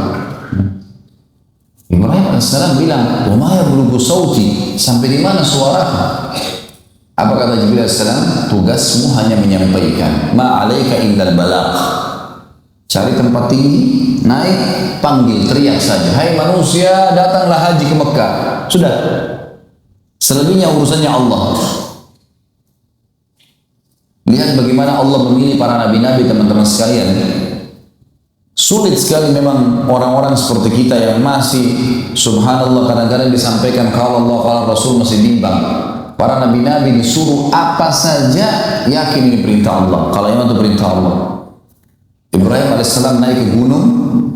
Ibrahim alaihissalam bilang, wa ma yablughu sauti, sampai di mana suaraku? Apa kata Jibril alaihissalam? Tugasmu hanya menyampaikan. Ma alaika indal balagh. Cari tempat tinggi, naik, panggil, teriak saja. Hai manusia, datanglah haji ke Mekah. Sudah. Selebihnya urusannya Allah. Lihat bagaimana Allah memilih para nabi-nabi teman-teman sekalian. Sulit sekali memang orang-orang seperti kita yang masih subhanallah kadang-kadang disampaikan kalau Allah, kalau Rasul masih bimbang. Para nabi-nabi disuruh apa saja yakin ini perintah Allah. Kalau memang itu perintah Allah. Ibrahim alaihissalam naik ke gunung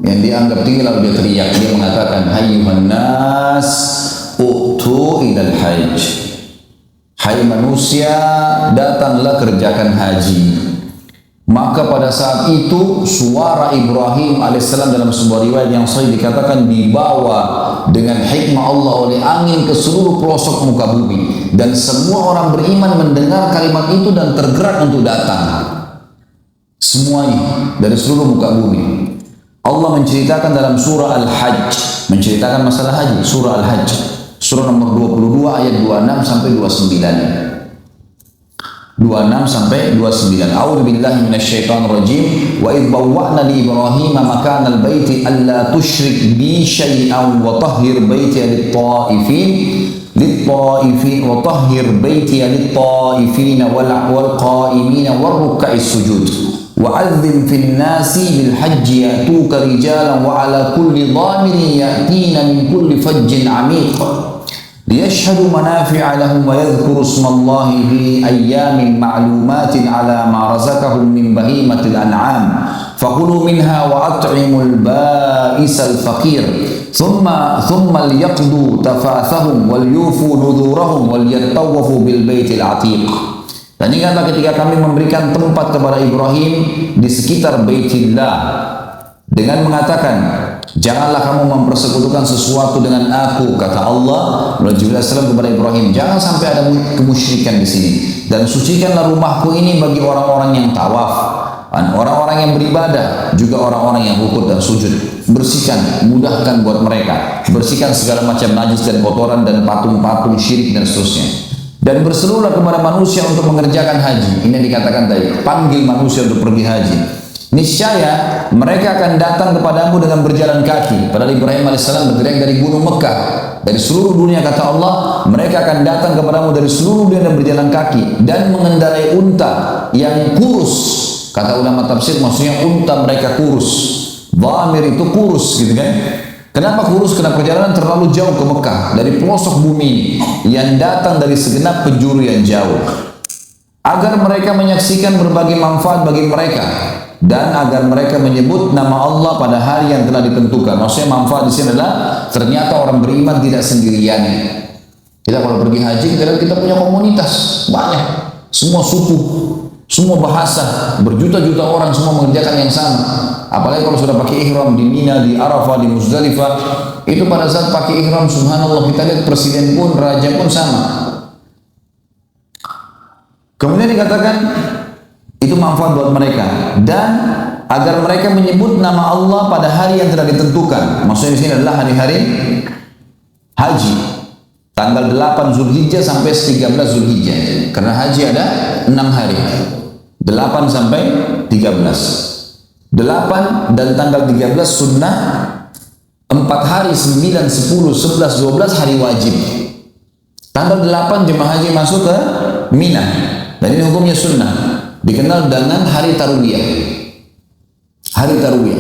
yang dianggap tinggi lalu dia teriak, dia mengatakan, hayyuhan nas u'tu ilal hajj. Hai manusia, datanglah kerjakan haji. Maka pada saat itu suara Ibrahim alaihissalam dalam sebuah riwayat yang sahih dikatakan dibawa dengan hikmah Allah oleh angin ke seluruh pelosok muka bumi, dan semua orang beriman mendengar kalimat itu dan tergerak untuk datang. Semuanya dari seluruh muka bumi. Allah menceritakan dalam surah Al-Hajj, menceritakan masalah haji, surah Al-Hajj, surah nomor 22 ayat 26 sampai 29. 26 sampai 29. A'udzu billahi minasyaitonir rajim. Wa idh bawwa'na li Ibrahim makanal baiti alla tusyrik bi syai'an wa tahhir baiti lit-ta'ifin wa tahhir baiti lit-ta'ifin wal qa'imin war ruk'is sujud. Wa 'adzim fil nasi bil hajji ya'tuka rijalan wa 'ala kulli dhamirin ya'tina min kulli fajjin 'amiq. ليشهدوا منافع لهم ويذكروا اسم الله في أيام معلومات على ما رزقهم من بهيمة الأنعام فكلوا منها وأطعموا البائس الفقير ثم ليقضوا تفاثهم وليوفوا نذورهم وليطوفوا بالبيت العتيق. Dan ingatlah ketika kami memberikan tempat kepada Ibrahim di sekitar Baitillah dengan mengatakan, janganlah kamu mempersekutukan sesuatu dengan aku, kata Allah melalui Jibril alaihissalam kepada Ibrahim. Jangan sampai ada kemusyrikan di sini. Dan sucikanlah rumahku ini bagi orang-orang yang tawaf, orang-orang yang beribadah, juga orang-orang yang rukuk dan sujud. Bersihkan, mudahkan buat mereka. Bersihkan segala macam najis dan kotoran dan patung-patung syirik dan seterusnya. Dan berserulah kepada manusia untuk mengerjakan haji. Ini yang dikatakan tadi, panggil manusia untuk pergi haji. Niscaya mereka akan datang kepadamu dengan berjalan kaki. Padahal Ibrahim alaihissalam berteriak dari gunung Mekah, dari seluruh dunia, kata Allah, mereka akan datang kepadamu dari seluruh dunia dan berjalan kaki dan mengendarai unta yang kurus. Kata ulama tafsir, maksudnya unta mereka kurus. Dhamir itu kurus, gitu kan? Kenapa kurus? Karena perjalanan terlalu jauh ke Mekah dari pelosok bumi yang datang dari segenap penjuru yang jauh, agar mereka menyaksikan berbagai manfaat bagi mereka dan agar mereka menyebut nama Allah pada hari yang telah ditentukan. Maksudnya manfaat di sini adalah ternyata orang beriman tidak sendirian. Kita kalau pergi haji, kita punya komunitas banyak, semua suku, semua bahasa, berjuta-juta orang semua mengerjakan yang sama. Apalagi kalau sudah pakai ihram di Mina, di Arafah, di Muzdalifah, itu pada saat pakai ihram, subhanallah, kita lihat presiden pun, raja pun sama. Kemudian dikatakan itu manfaat buat mereka dan agar mereka menyebut nama Allah pada hari yang telah ditentukan. Maksudnya di sini adalah hari-hari haji, tanggal 8 Zulhijjah sampai 13 Zulhijjah. Karena haji ada 6 hari, 8 sampai 13. 8 dan tanggal 13 sunnah, 4 hari 9, 10, 11, 12 hari wajib. Tanggal 8 jemaah haji masuk ke Mina dan ini hukumnya sunnah, dikenal dengan hari tarwiyah. Hari tarwiyah,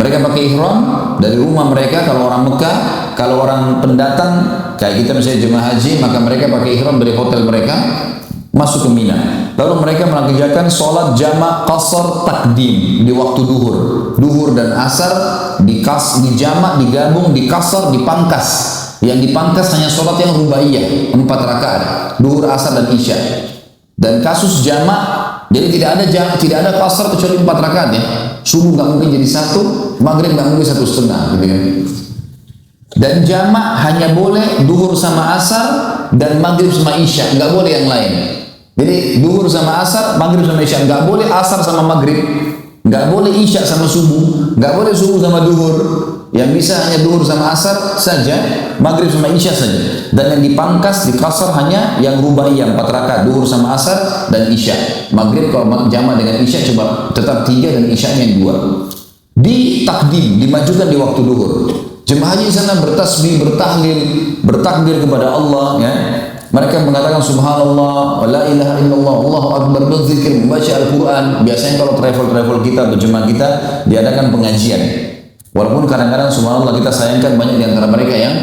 mereka pakai ihram dari rumah mereka. Kalau orang Mekah, kalau orang pendatang kayak kita misalnya jemaah haji, maka mereka pakai ihram dari hotel mereka masuk ke Mina. Lalu mereka mengerjakan sholat jamak qasar takdim di waktu duhur dan asar, dijamak, digabung, dikasar, dipangkas. Yang dipangkas hanya sholat yang rubaiyah 4 rakaat, duhur, asar dan isya. Dan kasus jamak, jadi tidak ada qasar kecuali 4 rakaat ya. Subuh nggak mungkin jadi 1, maghrib nggak mungkin 1,5, gitu kan. Dan jamak hanya boleh duhur sama asar dan maghrib sama isya, nggak boleh yang lain. Jadi duhur sama asar, maghrib sama isya, nggak boleh asar sama maghrib, nggak boleh isya sama subuh, nggak boleh subuh sama duhur. Yang bisa hanya duhur sama asar saja, maghrib sama isya saja. Dan yang dipangkas, dikasar hanya yang rubaiyah 4 rakaat, duhur sama asar dan isya. Maghrib kalau jamak dengan isya coba tetap 3 dan isya yang 2. Di takdim, dimajukan di waktu duhur. Jemaah haji di sana bertasbih, bertahlil, bertakbir kepada Allah ya. Mereka mengatakan subhanallah, la ilaha illallah, Allahu akbar, berzikir, membaca Al-Quran. Biasanya kalau travel kita atau jemaah kita diadakan pengajian. Walaupun kadang-kadang subhanallah kita sayangkan banyak di antara mereka yang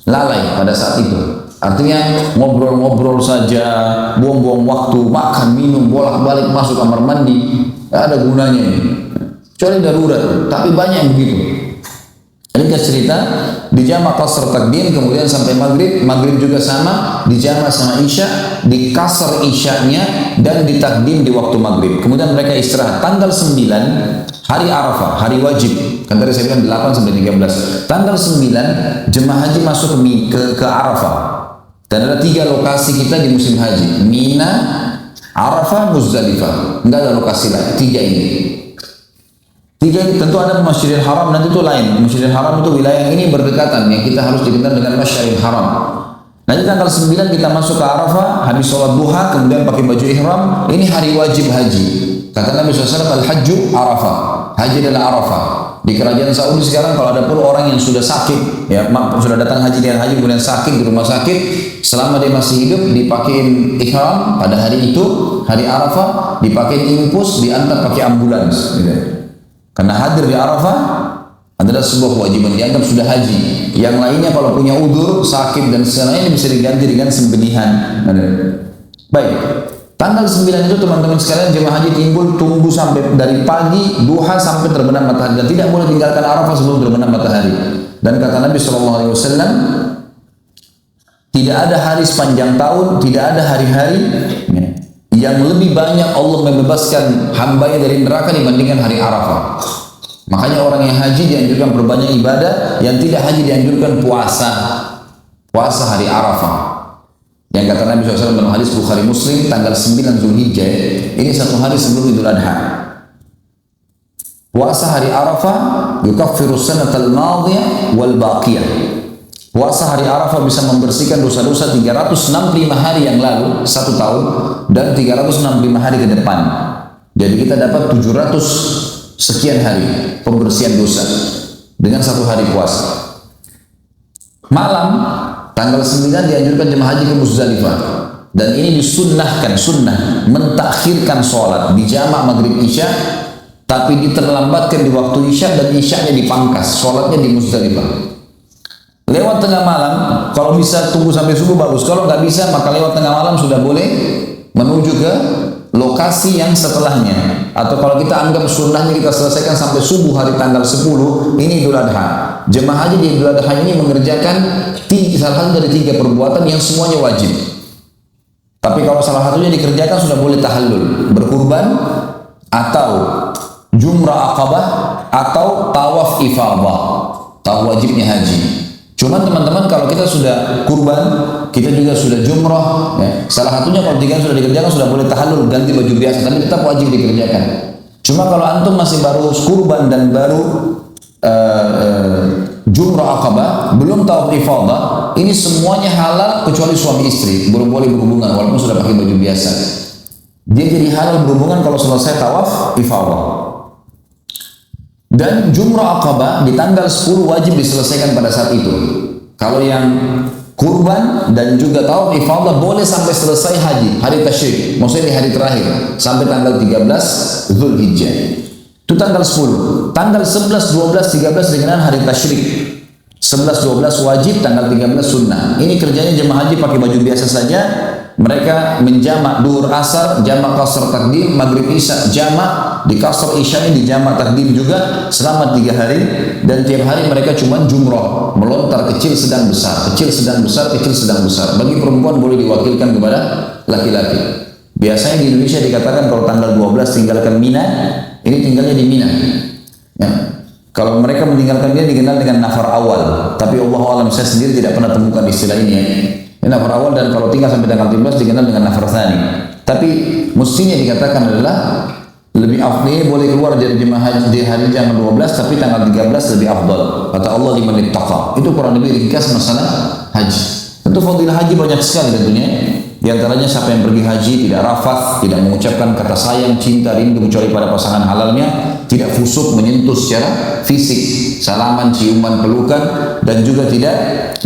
lalai pada saat itu. Artinya ngobrol-ngobrol saja, buang-buang waktu, makan, minum, bolak-balik masuk kamar mandi, tidak ada gunanya ini. Kecuali darurat, tapi banyak yang begitu. Ringkas cerita, dijamak qasar takdim, kemudian sampai maghrib juga sama, dijamak sama isya, dikasar isyanya dan ditakdim di waktu maghrib. Kemudian mereka istirahat. Tanggal 9 hari Arafah, hari wajib. Kan tadi saya bilang 8 sampai 13. Tanggal 9 jemaah haji masuk ke Arafah. Dan ada 3 lokasi kita di musim haji: Mina, Arafah, Muzdalifah. Enggak ada lokasi lain, 3 ini. 3 ini tentu ada Masjidil Haram, nanti itu lain. Masjidil Haram itu wilayah ini berdekatan, yang kita harus dikenal dengan Masjidil Haram. Nanti tanggal 9 kita masuk ke Arafah, habis sholat duha, kemudian pakai baju ihram. Ini hari wajib haji. Kata Nabi SAW, al-hajju Arafah. Haji adalah Arafah. Di kerajaan Saudi sekarang kalau ada pun orang yang sudah sakit, ya sudah datang haji dengan haji kemudian sakit di rumah sakit, selama dia masih hidup dipakein ihram pada hari itu, hari Arafah, dipakein infus, diantar pakai ambulans. Gitu. Karena hadir di Arafah adalah sebuah kewajiban, dianggap sudah haji. Yang lainnya kalau punya udzur, sakit dan sebagainya bisa diganti dengan sembelihan. Baik, tanggal 9 itu teman-teman sekalian jemaah haji timbul, tunggu sampai dari pagi duha sampai terbenam matahari, dan tidak boleh tinggalkan Arafah sebelum terbenam matahari. Dan kata Nabi SAW, tidak ada hari sepanjang tahun, tidak ada hari-hari yang lebih banyak Allah membebaskan hambanya dari neraka dibandingkan hari Arafah. Makanya orang yang haji dianjurkan berbanyak ibadah, yang tidak haji dianjurkan puasa hari Arafah. Yang kata Nabi SAW dalam hadis Bukhari Muslim, tanggal 9 Zulhijjah, ini satu hari sebelum Idul Adha. Puasa hari Arafah yukaffiru sanatal madiyah wal baqiyah. Puasa hari Arafah bisa membersihkan dosa-dosa 365 hari yang lalu, 1 tahun, dan 365 hari ke depan. Jadi kita dapat 700 sekian hari pembersihan dosa dengan 1 hari puasa. Malam tanggal 9 dianjurkan jemaah haji ke Muzdalifah, dan ini disunnahkan, sunnah mentakhirkan sholat di jamak maghrib isya, tapi diterlambatkan di waktu isya dan isyanya dipangkas, sholatnya di Muzdalifah. Lewat tengah malam, kalau bisa tunggu sampai subuh bagus, kalau nggak bisa maka lewat tengah malam sudah boleh menuju ke lokasi yang setelahnya. Atau kalau kita anggap sunnahnya kita selesaikan sampai subuh hari tanggal 10, ini Idul Adha. Jemaah haji di Idul Adha ini mengerjakan salah satu dari 3 perbuatan yang semuanya wajib. Tapi kalau salah satunya dikerjakan sudah boleh tahallul, berkurban, atau jumrah aqabah, atau tawaf ifadah, tawaf wajibnya haji. Cuman teman-teman kalau kita sudah kurban, kita juga sudah jumrah, ya. Salah satunya kalau 3 sudah dikerjakan sudah boleh tahallul, ganti baju biasa, tapi tetap wajib dikerjakan. Cuma kalau antum masih baru kurban dan baru jumrah aqabah, belum tawaf ifadah, ini semuanya halal kecuali suami istri, belum boleh berhubungan walaupun sudah pakai baju biasa. Dia jadi halal berhubungan kalau selesai tawaf ifadah. Dan jumrah aqabah di tanggal 10 wajib diselesaikan pada saat itu. Kalau yang kurban dan juga tawaf ifadah boleh sampai selesai haji, hari tasyrik, maksudnya di hari terakhir, sampai tanggal 13 Zulhijjah. Itu tanggal 10. Tanggal 11, 12, 13 dengan hari tasyrik. 11, 12 wajib, tanggal 13 sunnah. Ini kerjanya jemaah haji pakai baju biasa saja. Mereka menjamak duhur asar, jamak qasar takdim, maghrib isya jamak, di qasar isya di jamak takdim juga selama 3 hari, dan tiap hari mereka cuma jumrah, melontar kecil sedang besar, kecil sedang besar, kecil sedang besar. Bagi perempuan boleh diwakilkan kepada laki-laki. Biasanya di Indonesia dikatakan kalau tanggal 12 tinggalkan Mina, ini tinggalnya di Mina. Ya. Kalau mereka meninggalkan dia dikenal dengan nafar awal, tapi Allah alam saya sendiri tidak pernah temukan istilah ini. Ya. Ini nafar awal, dan kalau tinggal sampai tanggal 13 dikenal dengan nafar tsani. Tapi mestinya dikatakan adalah lebih afdal, boleh keluar dari jemaah haji di hari tanggal 12, tapi tanggal 13 lebih afdal. Kata Allah liman ittaqa. Itu kurang lebih ringkas masalah haji. Tentu fadilah haji banyak sekali tentunya. Di antaranya siapa yang pergi haji tidak rafath, tidak mengucapkan kata sayang, cinta, rindu kecuali pada pasangan halalnya, tidak fusuk menyentuh secara fisik, salaman, ciuman, pelukan, dan juga tidak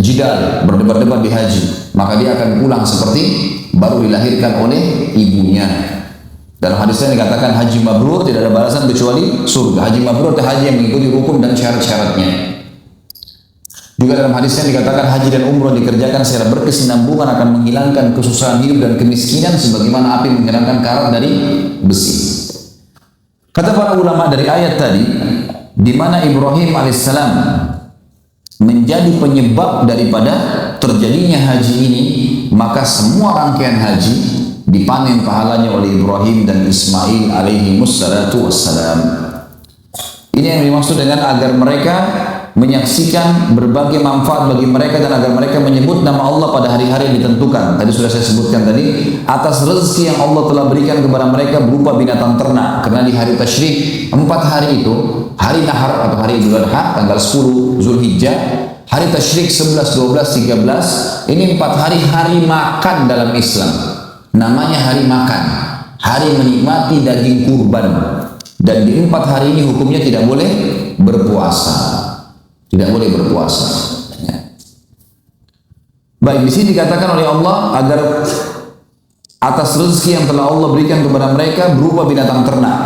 jidal, berdebat-debat di haji. Maka dia akan pulang seperti baru dilahirkan oleh ibunya. Dalam hadis ini dikatakan haji mabrur tidak ada balasan kecuali surga. Haji mabrur adalah haji yang mengikuti rukun dan syarat-syaratnya. Juga dalam hadisnya dikatakan haji dan umroh dikerjakan secara berkesinambungan akan menghilangkan kesusahan hidup dan kemiskinan sebagaimana api menghilangkan karat dari besi. Kata para ulama dari ayat tadi, di mana Ibrahim alaihissalam menjadi penyebab daripada terjadinya haji ini, maka semua rangkaian haji dipanen pahalanya oleh Ibrahim dan Ismail alaihi wassalatu wassalam. Ini yang dimaksud dengan agar mereka menyaksikan berbagai manfaat bagi mereka dan agar mereka menyebut nama Allah pada hari-hari yang ditentukan. Tadi sudah saya sebutkan tadi, atas rezeki yang Allah telah berikan kepada mereka berupa binatang ternak. Karena di hari tasyrik 4 hari itu hari Nahar atau hari Idul Adha tanggal 10 Zulhijjah, hari Tasyrik 11, 12, 13. Ini 4 hari makan dalam Islam. Namanya hari makan, hari menikmati daging kurban. Dan di 4 hari ini hukumnya tidak boleh berpuasa. Tidak boleh berpuasa. Baik, di sini dikatakan oleh Allah agar atas rezeki yang telah Allah berikan kepada mereka berupa binatang ternak.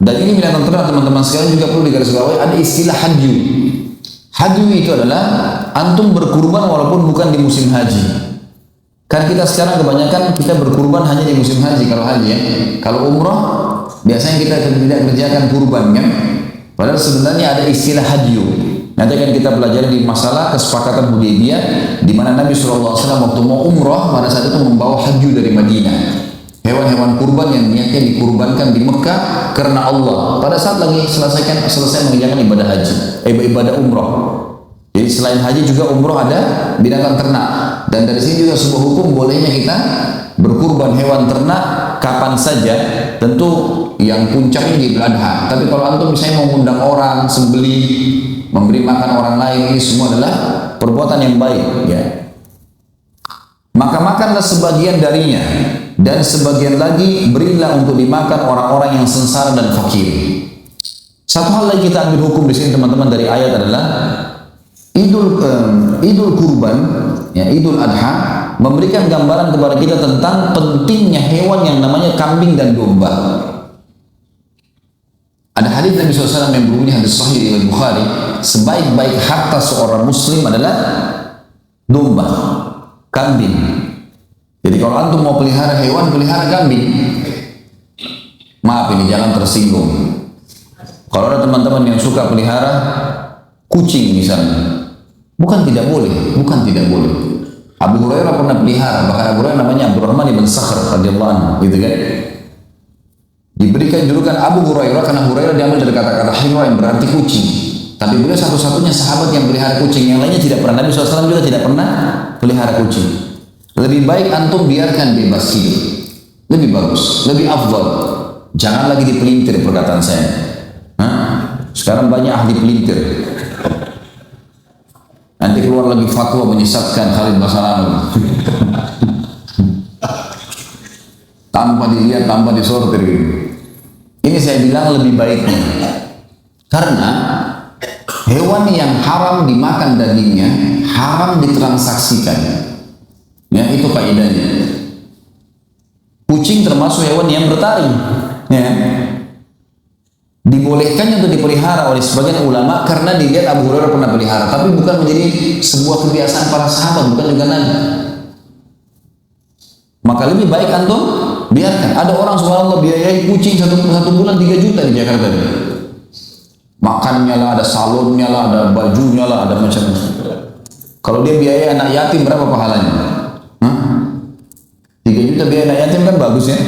Dan ini binatang ternak teman-teman sekalian juga perlu digarisbawahi, ada istilah hadyu. Hadyu itu adalah antum berkurban walaupun bukan di musim haji. Kan kita sekarang kebanyakan kita berkurban hanya di musim haji kalau haji ya. Kalau umrah biasanya kita tidak kerjakan kurban kan. Padahal sebenarnya ada istilah hadyu. Nanti akan kita pelajari di masalah kesepakatan Hudaybiyah di mana Nabi SAW waktu mau umrah pada saat itu membawa hadyu dari Madinah. Hewan-hewan kurban yang niatnya dikurbankan di Mekah karena Allah. Pada saat lagi selesai mengerjakan ibadah haji, ibadah umrah. Jadi selain haji juga umrah ada binatang ternak. Dan dari sini juga sebuah hukum bolehnya kita berkurban hewan ternak kapan saja. Tentu yang puncaknya di Idul Adha. Tapi kalau antum misalnya mau mengundang orang, sembelih, memberi makan orang lain, ini semua adalah perbuatan yang baik ya. Maka makanlah sebagian darinya dan sebagian lagi berilah untuk dimakan orang-orang yang sengsara dan fakir. Satu hal lagi kita ambil hukum di sini teman-teman dari ayat adalah Idul Kurban ya, Idul Adha memberikan gambaran kepada kita tentang pentingnya hewan yang namanya kambing dan domba. Ada hadis Nabi SAW yang berbunyi hadis sahih riwayat Bukhari, sebaik-baik harta seorang muslim adalah domba, kambing. Jadi kalau antum mau pelihara hewan, pelihara kambing. Maaf ini jangan tersinggung. Kalau ada teman-teman yang suka pelihara kucing misalnya, bukan tidak boleh, bukan tidak boleh. Abu Hurairah pernah pelihara, bahkan Abu Hurairah namanya Abdurrahman ibn Sakhr radhiyallahu anhu, gitu kan? Diberikan julukan Abu Hurairah karena Hurairah diambil dari kata-kata hira yang berarti kucing. Tapi beliau satu-satunya sahabat yang pelihara kucing, yang lainnya tidak pernah. Nabi SAW juga tidak pernah pelihara kucing. Lebih baik antum biarkan bebas hidup, lebih bagus, lebih afdal. Jangan lagi dipelintir perkataan saya. Sekarang banyak ahli pelintir. Nanti keluar lagi fatwa menyesatkan Khalid Basalamah. Tanpa dilihat, tanpa disortir gitu. Ini saya bilang lebih baiknya. Karena hewan yang haram dimakan dagingnya, haram ditransaksikan. Ya, itu kaidahnya. Kucing termasuk hewan yang bertaring. Ya. Dibolehkan untuk dipelihara oleh sebagian ulama karena dilihat Abu Hurairah pernah pelihara, tapi bukan menjadi sebuah kebiasaan para sahabat, bukan juga Nabi. Maka lebih baik antum biarkan. Ada orang subhanallah biayai kucing satu bulan 3 juta di Jakarta. Makannya lah, ada salonnya lah, ada bajunya lah, ada macam-macam. Kalau dia biayai anak yatim berapa pahalanya? 3 juta biaya anak yatim kan bagus ya.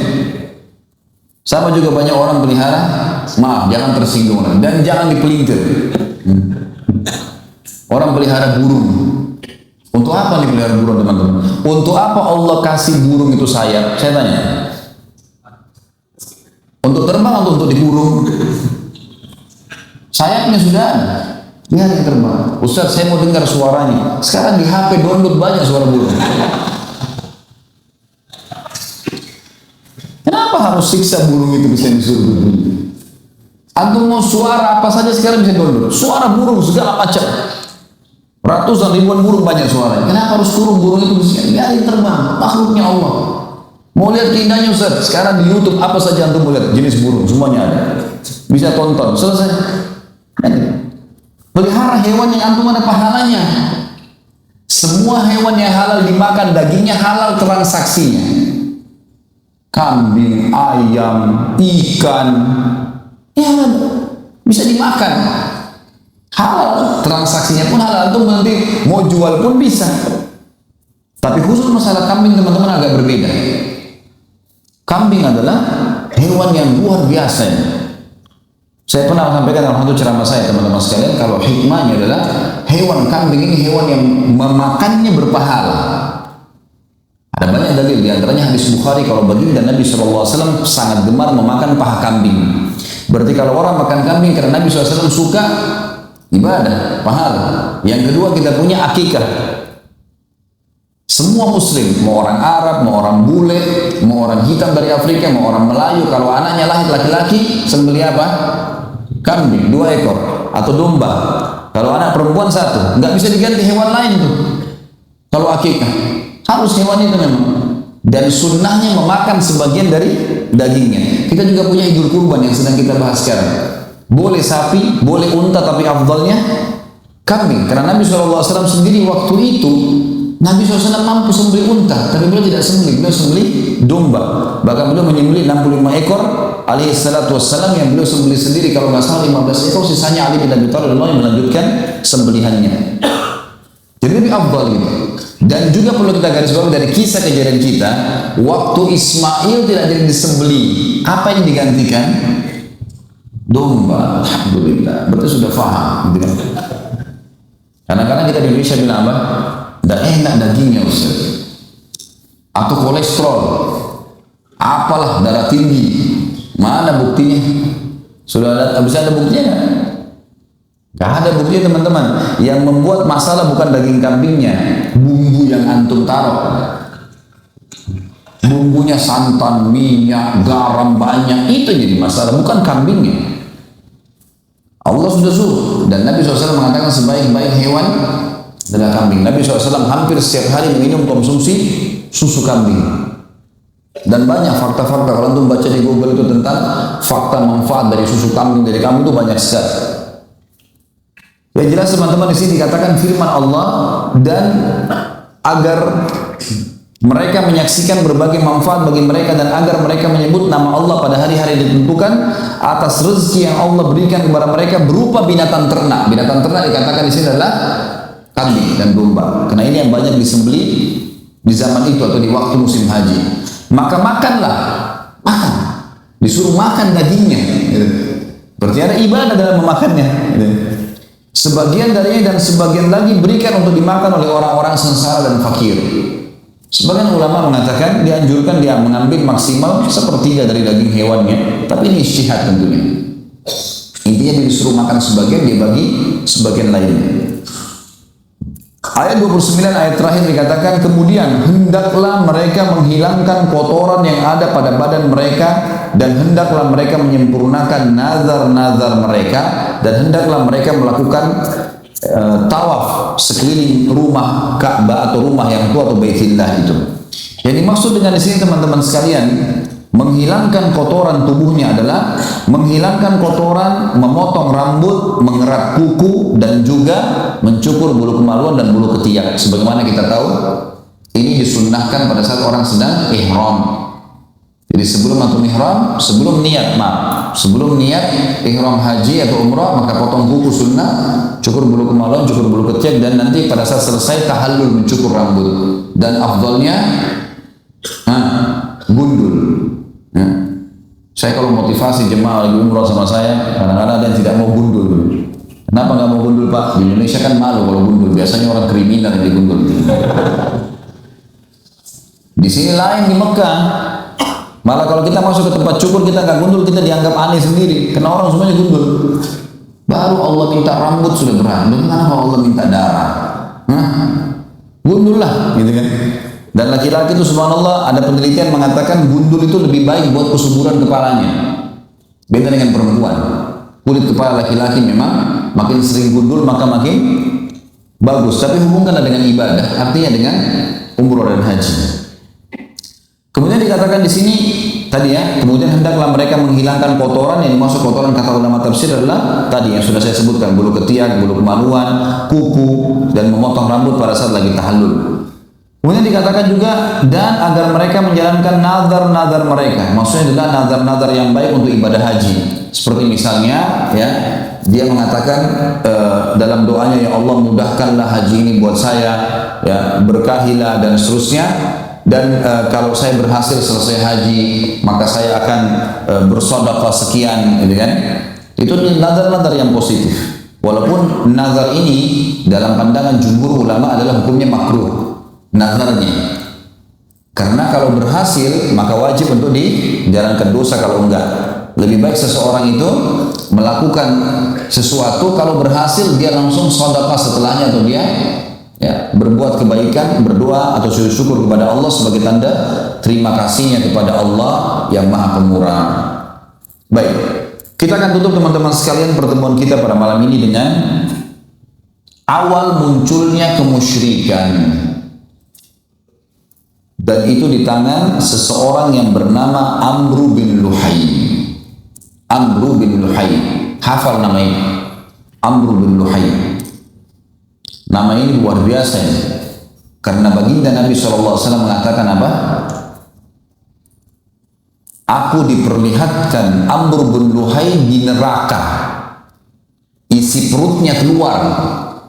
Sama juga banyak orang pelihara, maaf jangan tersinggung dan jangan dipelintir. Orang pelihara burung. Untuk apa nih pelihara burung teman-teman? Untuk apa Allah kasih burung itu sayap? Saya tanya. Untuk terbang atau untuk diburung? Sayapnya sudah ada. Biar yang terbang. Ustaz saya mau dengar suaranya. Sekarang di HP download banyak suara burung. Kenapa harus siksa burung itu bisa disuruh berbunyi? Antum mau suara apa saja sekarang bisa download. Suara burung segala macam. Ratusan ribuan burung banyak suaranya. Kenapa harus burung itu bisa? Biarin terbang. Makhluknya Allah. Mau lihat keindahannya Ustaz? Sekarang di YouTube apa saja antum mau lihat jenis burung semuanya ada. Bisa tonton. Selesai. Pelihara hewan yang antum ada pahalanya. Semua hewan yang halal dimakan dagingnya halal transaksinya. Kambing, ayam, ikan, ya bisa dimakan. Halal, transaksinya pun halal. Antum nanti mau jual pun bisa. Tapi khusus masalah kambing teman-teman agak berbeda. Kambing adalah hewan yang luar biasa. Saya pernah sampaikan dalam satu ceramah saya teman-teman sekalian, kalau hikmahnya adalah hewan kambing ini hewan yang memakannya berpahala. Ada banyak dalil, diantaranya hadis Bukhari kalau baginda Nabi SAW sangat gemar memakan paha kambing. Berarti kalau orang makan kambing karena Nabi SAW suka, ibadah, pahala. Yang kedua, kita punya akikah. Semua muslim, mau orang Arab, mau orang bule, mau orang hitam dari Afrika, mau orang Melayu, kalau anaknya lahir laki-laki, sembelih apa? Kambing, 2 ekor, atau domba. Kalau anak perempuan 1, nggak bisa diganti hewan lain tuh. Kalau akikah, harus hewan itu memang. Dan sunnahnya memakan sebagian dari dagingnya. Kita juga punya idul kurban yang sedang kita bahas sekarang. Boleh sapi, boleh unta, tapi afdalnya kambing. Karena Nabi SAW sendiri waktu itu, Nabi SAW mampu sembelih unta, tapi beliau tidak sembelih, beliau sembelih domba. Bahkan beliau menyembelih 65 ekor alaihi salatu wassalam, yang beliau sembelih sendiri. Kalau nggak salah 15 ekor, sisanya Ali bin Abi Thalib yang melanjutkan sembelihannya. Jadi lebih afdal gitu. Dan juga perlu kita garis bawahi dari kisah kejadian kita, waktu Ismail tidak jadi disembelih, apa yang digantikan? Domba. Alhamdulillah, berarti sudah paham gitu kan? Kadang-kadang kita di Indonesia bilang apa? Dan enak dagingnya Ustaz, atau kolesterol, apalah, darah tinggi. Mana buktinya? Sudah bisa ada buktinya nggak? Nggak ada buktinya teman-teman. Yang membuat masalah bukan daging kambingnya, bumbu yang antum taruh. Bumbunya santan, minyak, garam banyak, itu jadi masalah, bukan kambingnya. Allah sudah suruh, dan Nabi SAW mengatakan sebaik-baik hewan adalah kambing. Nabi SAW hampir setiap hari minum konsumsi susu kambing. Dan banyak fakta-fakta, kalau antum baca di Google itu tentang fakta manfaat dari susu kambing, dari kambing itu banyak sekali. Yang jelas teman-teman, di sini dikatakan firman Allah, dan agar mereka menyaksikan berbagai manfaat bagi mereka, dan agar mereka menyebut nama Allah pada hari-hari ditentukan atas rezeki yang Allah berikan kepada mereka berupa binatang ternak. Binatang ternak dikatakan di sini adalah kambing dan domba, karena ini yang banyak disembelih di zaman itu atau di waktu musim haji. Maka makanlah, makan, disuruh makan dagingnya. Berarti ada ibadah dalam memakannya. Sebagian darinya dan sebagian lagi berikan untuk dimakan oleh orang-orang sengsara dan fakir. Sebagian ulama mengatakan dianjurkan dia mengambil maksimal sepertiga dari daging hewannya, tapi ini ijtihad tentunya. Intinya dia disuruh makan sebagian, dia bagi sebagian lainnya. Ayat 29 ayat terakhir dikatakan, kemudian hendaklah mereka menghilangkan kotoran yang ada pada badan mereka, dan hendaklah mereka menyempurnakan nazar-nazar mereka, dan hendaklah mereka melakukan tawaf sekeliling rumah Ka'bah atau rumah yang tua atau Baitillah itu. Yang dimaksud dengan di sini teman-teman sekalian, menghilangkan kotoran tubuhnya adalah menghilangkan kotoran, memotong rambut, mengerat kuku, dan juga mencukur bulu kemaluan dan bulu ketiak. Sebagaimana kita tahu, ini disunnahkan pada saat orang sedang ihram. Jadi sebelum antum ihram, sebelum niat ihram haji atau umrah, maka potong kuku sunnah, cukur bulu kemaluan, cukur bulu ketiak, dan nanti pada saat selesai tahallul mencukur rambut. Dan afdalnya gundul. Ya. Saya kalau motivasi jemaah lagi umrah sama saya, kadang-kadang ada yang tidak mau gundul. Kenapa nggak mau gundul Pak? Di Indonesia kan malu kalau gundul, biasanya orang kriminal yang digundul. Di sini lain, di Mekah. Malah kalau kita masuk ke tempat cukur, kita nggak gundul, kita dianggap aneh sendiri. Karena orang semuanya gundul. Baru Allah minta rambut sudah berat. Kenapa Allah minta darah? Gundul lah, gitu kan? Dan laki-laki itu subhanallah, ada penelitian mengatakan gundul itu lebih baik buat kesuburan kepalanya. Beda dengan perempuan. Kulit kepala laki-laki memang makin sering gundul maka makin bagus. Tapi hubungkanlah dengan ibadah, artinya dengan umrah dan haji. Kemudian dikatakan di sini tadi ya, kemudian hendaklah mereka menghilangkan kotoran. Yang dimaksud kotoran kata ulama tafsir adalah tadi yang sudah saya sebutkan, bulu ketiak, bulu kemaluan, kuku, dan memotong rambut pada saat lagi tahallul. Kemudian dikatakan juga, dan agar mereka menjalankan nazar-nazar mereka. Maksudnya adalah nazar-nazar yang baik untuk ibadah haji. Seperti misalnya, ya, dia mengatakan dalam doanya, ya Allah mudahkanlah haji ini buat saya, ya, berkahilah dan seterusnya. Dan kalau saya berhasil selesai haji, maka saya akan bersedekah sekian, gitu kan? Itu nazar-nazar yang positif. Walaupun nazar ini dalam pandangan jumhur ulama adalah hukumnya makruh. Nazarnya, karena kalau berhasil maka wajib untuk dijalankan, dosa kalau enggak. Lebih baik seseorang itu melakukan sesuatu, kalau berhasil dia langsung sedekah setelahnya, atau dia berbuat kebaikan, berdoa atau sujud syukur kepada Allah sebagai tanda terima kasihnya kepada Allah yang Maha Pemurah. Baik, kita akan tutup teman-teman sekalian pertemuan kita pada malam ini dengan awal munculnya kemusyrikan, dan itu di tangan seseorang yang bernama Amru bin Luhai. Amru bin Luhai, hafal nama ini, Amru bin Luhai. Nama ini luar biasa ya. Karena baginda Nabi SAW mengatakan apa? Aku diperlihatkan Amr bin Luhai di neraka, isi perutnya keluar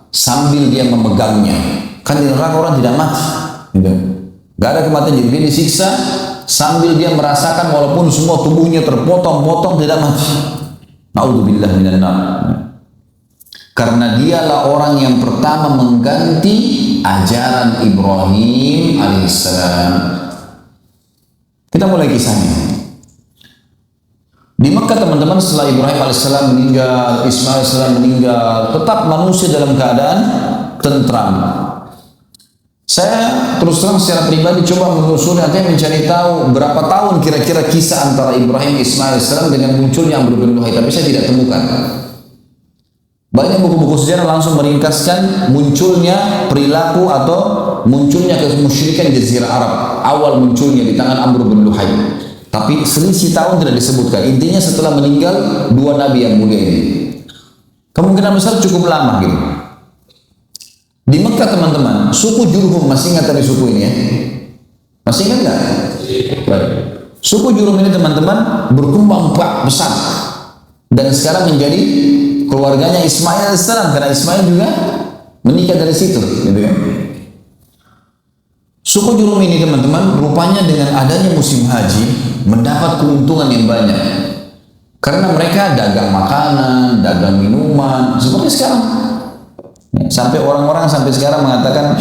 sambil dia memegangnya. Kan di neraka orang tidak mati, gitu. Gak ada kematian, jadi dia disiksa sambil dia merasakan walaupun semua tubuhnya terpotong-potong tidak mati. Na'udzubillah minan nar. Karena dialah orang yang pertama mengganti ajaran Ibrahim alaihissalam. Kita mulai kisahnya. Di Mekah teman-teman, setelah Ibrahim alaihissalam meninggal, Ismail alaihissalam meninggal, tetap manusia dalam keadaan tentram. Saya terus terang secara pribadi coba menelusuri, artinya mencari tahu berapa tahun kira-kira kisah antara Ibrahim Ismail alaihissalam dengan munculnya Amr bin Luhai, tapi saya tidak temukan. Banyak buku-buku sejarah langsung meringkaskan munculnya perilaku atau munculnya kemusyrikan di Jazirah Arab, awal munculnya di tangan Amr bin Luhai. Tapi selisih tahun tidak disebutkan. Intinya setelah meninggal dua nabi yang mulia ini. Kemungkinan besar cukup lama gitu. Di Mekah teman-teman, suku Jurhum, masih ingat dari suku ini ya? Masih ingat nggak? Baik. Suku Jurhum ini teman-teman berkembang besar dan sekarang menjadi keluarganya Ismail alaihissalam, karena Ismail juga menikah dari situ, gitu kan? Suku Jurhum ini teman-teman, rupanya dengan adanya musim haji mendapat keuntungan yang banyak, karena mereka dagang makanan, dagang minuman, seperti sekarang. Sampai orang-orang sampai sekarang mengatakan,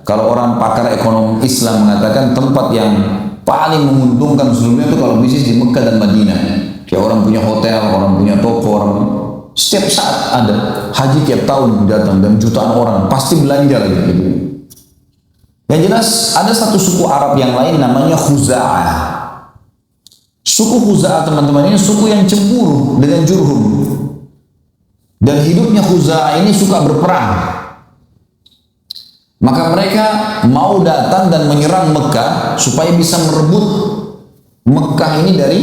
kalau orang pakar ekonomi Islam mengatakan tempat yang paling menguntungkan seluruhnya itu kalau bisnis di Mekah dan Madinah. Ya, orang punya hotel, orang punya toko, orang setiap saat ada haji, tiap tahun datang dan jutaan orang pasti belanja lagi. Gitu. Yang jelas ada satu suku Arab yang lain namanya Khuza'ah. Suku Khuza'ah teman-teman ini suku yang cemburu dengan Jurhum. Dan hidupnya Khuza'ah ini suka berperang. Maka mereka mau datang dan menyerang Mekah supaya bisa merebut Mekah ini dari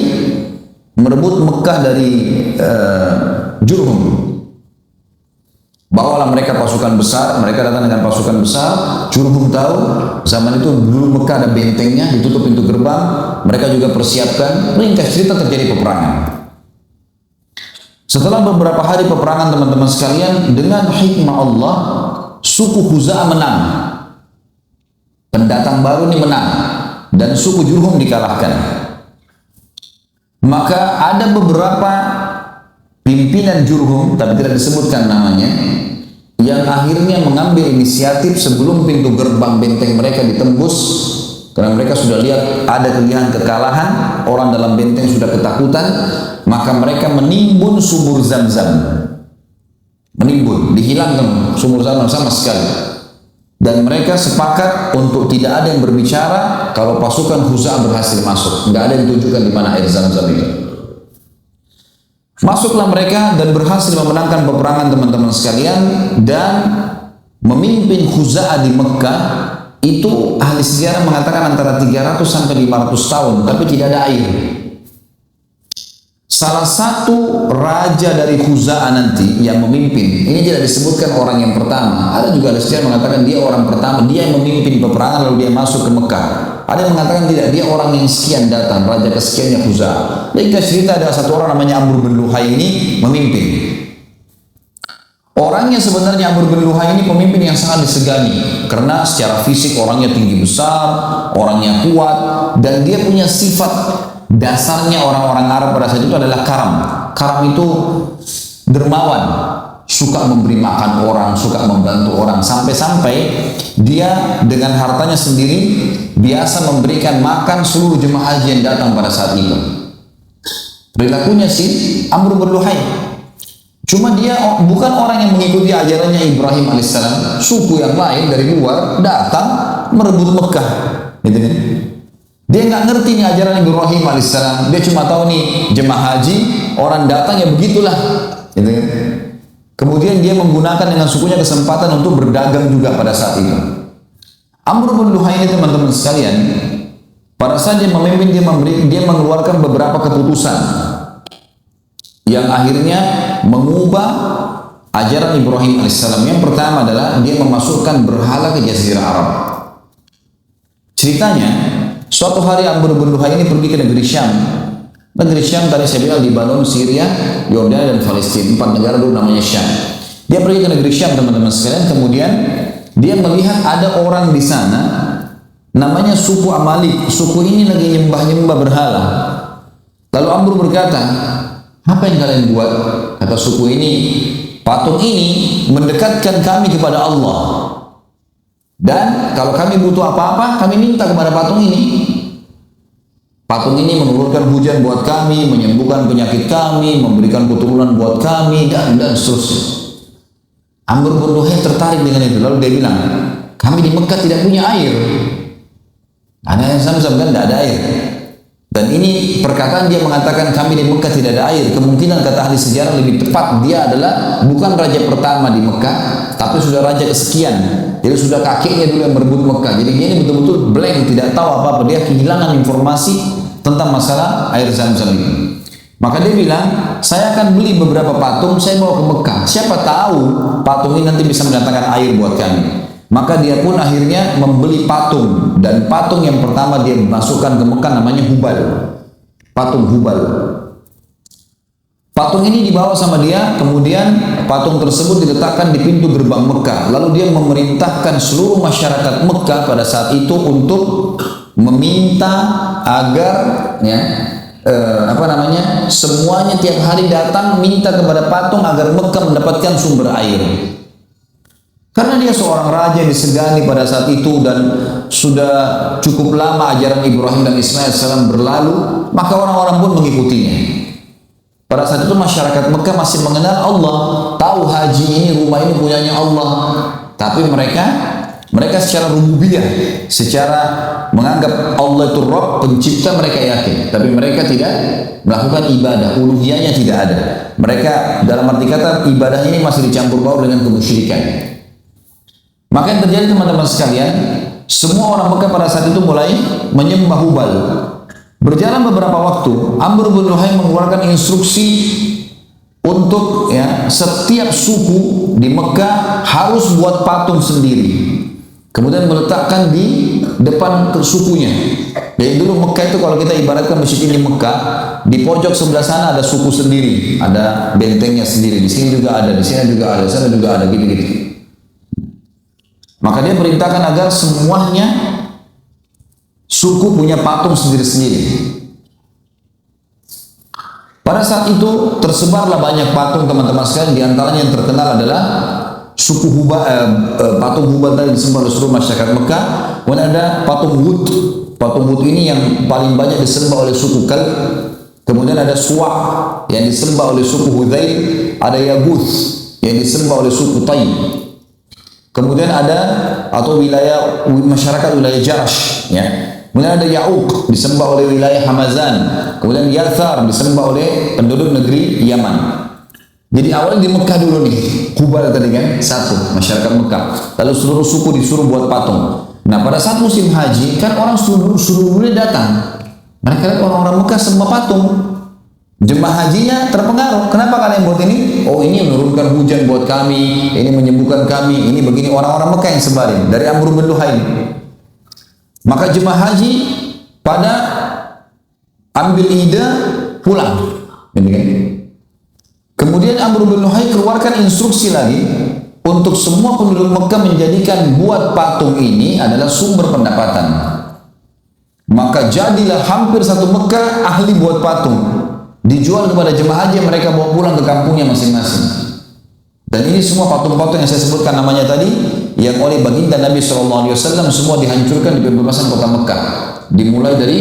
Jurhum. Bawalah mereka pasukan besar, mereka datang dengan pasukan besar. Jurhum tahu zaman itu dulu Mekah ada bentengnya, ditutup pintu gerbang, mereka juga persiapkan. Ringkas cerita, terjadi peperangan. Setelah beberapa hari peperangan teman-teman sekalian, dengan hikmah Allah, suku Khuza'ah menang. Pendatang baru ini menang dan suku Jurhum dikalahkan. Maka ada beberapa pimpinan Jurhum, tapi tidak disebutkan namanya, yang akhirnya mengambil inisiatif sebelum pintu gerbang benteng mereka ditembus, karena mereka sudah lihat ada kekalahan, orang dalam benteng sudah ketakutan, maka mereka menimbun sumur Zam-Zam. Menimbun, dihilangkan sumur Zam-Zam sama sekali. Dan mereka sepakat untuk tidak ada yang berbicara kalau pasukan Khuza'ah berhasil masuk. Tidak ada yang tunjukkan di mana air Zam-Zam itu. Masuklah mereka dan berhasil memenangkan peperangan teman-teman sekalian, dan memimpin Khuza'ah di Mekah itu ahli sejarah mengatakan antara 300 sampai 500 tahun, tapi tidak ada air. Salah satu raja dari Khuza'ah nanti yang memimpin, ini tidak disebutkan orang yang pertama. Ada juga ahli sejarah mengatakan dia orang pertama, dia yang memimpin peperangan lalu dia masuk ke Mekah. Ada yang mengatakan tidak, dia orang yang sekian datang, raja kesekiannya Khuza'ah. Jadi cerita ada satu orang namanya Amr bin Luhai ini memimpin. Orangnya sebenarnya Amr bin Luhai ini pemimpin yang sangat disegani, karena secara fisik orangnya tinggi besar, orangnya kuat, dan dia punya sifat dasarnya orang-orang Arab pada saat itu adalah karam. Karam itu dermawan, suka memberi makan orang, suka membantu orang, sampai-sampai dia dengan hartanya sendiri biasa memberikan makan seluruh jemaah haji yang datang pada saat itu. perilakunya si Amr bin Luhai. Cuma dia bukan orang yang mengikuti ajarannya Ibrahim alaihissalam. Suku yang lain dari luar datang merebut Mekah, gitu kan? Dia nggak ngerti nih ajaran Ibrahim alaihissalam. Dia cuma tahu nih jemaah haji, orang datang ya begitulah, gitu kan? Kemudian dia menggunakan dengan sukunya kesempatan untuk berdagang juga pada saat itu. Amr bin Luhai ini teman-teman sekalian, pada saat dia memimpin, dia mengeluarkan beberapa keputusan yang akhirnya mengubah ajaran Ibrahim alaihissalam. Yang pertama adalah dia memasukkan berhala ke Jazirah Arab. Ceritanya, suatu hari Amr bin Luhai ini pergi ke negeri Syam. Negeri Syam tadi saya bilang Lebanon, Syria, Yordania dan Palestina, 4 negara dulu namanya Syam. Dia pergi ke negeri Syam teman-teman sekalian, kemudian dia melihat ada orang di sana namanya suku Amalik. Suku ini lagi nyembah-nyembah berhala. Lalu Amr berkata, apa yang kalian buat? Kata suku ini, patung ini mendekatkan kami kepada Allah. Dan kalau kami butuh apa-apa, kami minta kepada patung ini. Patung ini menurunkan hujan buat kami, menyembuhkan penyakit kami, memberikan keturunan buat kami, dan seterusnya. Amr bin Luhai tertarik dengan itu. Lalu dia bilang, kami di Mekah tidak punya air. Ada yang Zam-Zam kan, tidak ada air. Dan ini perkataan dia mengatakan kami di Mekah tidak ada air. Kemungkinan kata ahli sejarah lebih tepat, dia adalah bukan raja pertama di Mekah, tapi sudah raja kesekian. Jadi sudah kakeknya dulu yang merebut Mekah. Jadi dia ini betul-betul blank, tidak tahu apa-apa. Dia kehilangan informasi tentang masalah air Zam-Zam ini. Maka dia bilang, saya akan beli beberapa patung, saya bawa ke Mekah. Siapa tahu patung ini nanti bisa mendatangkan air buat kami. Maka dia pun akhirnya membeli patung, dan patung yang pertama dia masukkan ke Mekah namanya Hubal. Patung Hubal. Patung ini dibawa sama dia, kemudian patung tersebut diletakkan di pintu gerbang Mekah. Lalu dia memerintahkan seluruh masyarakat Mekah pada saat itu untuk meminta agar semuanya tiap hari datang minta kepada patung agar Mekah mendapatkan sumber air. Karena dia seorang raja yang disegani pada saat itu dan sudah cukup lama ajaran Ibrahim dan Ismail AS berlalu, maka orang-orang pun mengikutinya. Pada saat itu masyarakat Mekah masih mengenal Allah, tahu haji ini, rumah ini punyanya Allah. Tapi mereka secara rububiyah, secara menganggap Allah itu Rabb, pencipta, mereka yakin. Tapi mereka tidak melakukan ibadah, uluhiyahnya tidak ada. Mereka dalam arti kata ibadah ini masih dicampur baur dengan kemusyrikan. Maka yang terjadi teman-teman sekalian, semua orang Mekah pada saat itu mulai menyembah Hubal. Berjalan beberapa waktu, Amr bin Luhai mengeluarkan instruksi untuk setiap suku di Mekah harus buat patung sendiri. Kemudian meletakkan di depan sukunya. Jadi dulu Mekah itu kalau kita ibaratkan masjid ini Mekah, di pojok sebelah sana ada suku sendiri, ada bentengnya sendiri. Di sini juga ada, di sini juga ada, di sana juga ada, gitu-gitu. Maka dia perintahkan agar semuanya suku punya patung sendiri-sendiri. Pada saat itu tersebarlah banyak patung teman-teman sekalian. Di antaranya yang terkenal adalah suku Hubal, patung Hubal tadi disembah oleh seluruh masyarakat Mekah. Kemudian ada patung Wud. Patung Wud ini yang paling banyak disembah oleh suku Kalb. Kemudian ada Suwa' yang disembah oleh suku Hudzail. Ada Yaguth yang disembah oleh suku Taib. Kemudian ada wilayah masyarakat wilayah Jarash, Kemudian ada Ya'uq disembah oleh wilayah Hamazan. Kemudian Yathar disembah oleh penduduk negeri Yaman. Jadi awalnya di Mekah dulu nih, Hubal tadi kan, satu masyarakat Mekah. Lalu seluruh suku disuruh buat patung. Nah pada saat musim haji kan orang seluruh dunia datang. Mereka lihat orang-orang Mekah sembah patung. Jemaah hajinya terpengaruh. Kenapa kalian buat ini? Oh ini menurunkan hujan buat kami, ini menyembuhkan kami, ini begini. Orang-orang Mekah yang sebarin dari Amr bin Luhai. Maka jemaah haji pada ambil ide pulang. Kemudian Amr bin Luhai keluarkan instruksi lagi untuk semua penduduk Mekah menjadikan buat patung ini adalah sumber pendapatan. Maka jadilah hampir satu Mekah ahli buat patung. Dijual kepada jemaah haji yang mereka bawa pulang ke kampungnya masing-masing. Dan ini semua patung-patung yang saya sebutkan namanya tadi, yang oleh baginda Nabi SAW semua dihancurkan di pembebasan kota Mekah. Dimulai dari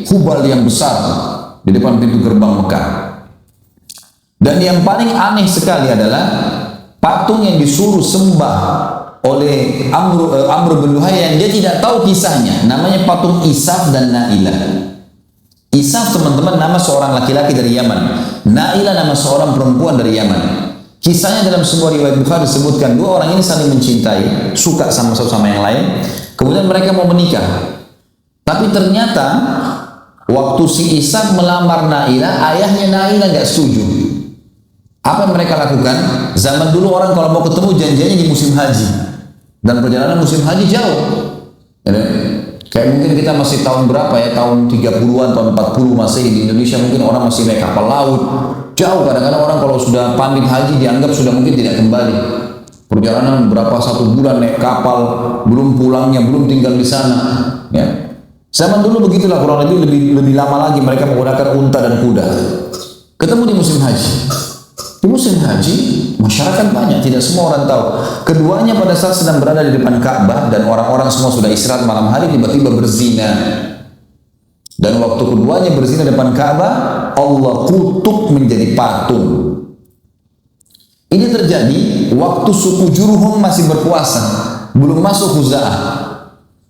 Hubal yang besar di depan pintu gerbang Mekah. Dan yang paling aneh sekali adalah patung yang disuruh sembah oleh Amr bin Luhai yang dia tidak tahu kisahnya. Namanya patung Isaf dan Nailah. Isaf, teman-teman, nama seorang laki-laki dari Yaman. Nailah nama seorang perempuan dari Yaman. Kisahnya dalam sebuah riwayat Bukhari disebutkan dua orang ini saling mencintai, suka sama satu sama yang lain. Kemudian mereka mau menikah. Tapi ternyata waktu si Isaf melamar Nailah, ayahnya Nailah nggak setuju. Apa yang mereka lakukan? Zaman dulu orang kalau mau ketemu janjiannya di musim haji. Dan perjalanan musim haji jauh. Kayak mungkin kita masih tahun berapa ya, tahun 30-an, tahun 40 masih di Indonesia mungkin orang masih naik kapal laut. Jauh, kadang-kadang orang kalau sudah pamit haji dianggap sudah mungkin tidak kembali. Perjalanan berapa, 1 bulan naik kapal, belum pulangnya, belum tinggal di sana. Ya. Zaman dulu begitulah, kurang lebih lama lagi mereka menggunakan unta dan kuda. Ketemu di musim haji. Di musim haji, masyarakat banyak, tidak semua orang tahu. Keduanya pada saat sedang berada di depan Ka'bah dan orang-orang semua sudah istirahat malam hari, tiba-tiba berzina. Dan waktu keduanya berzina di depan Ka'bah, Allah kutuk menjadi patung. Ini terjadi waktu suku Jurhum masih berkuasa, belum masuk Khuza'ah.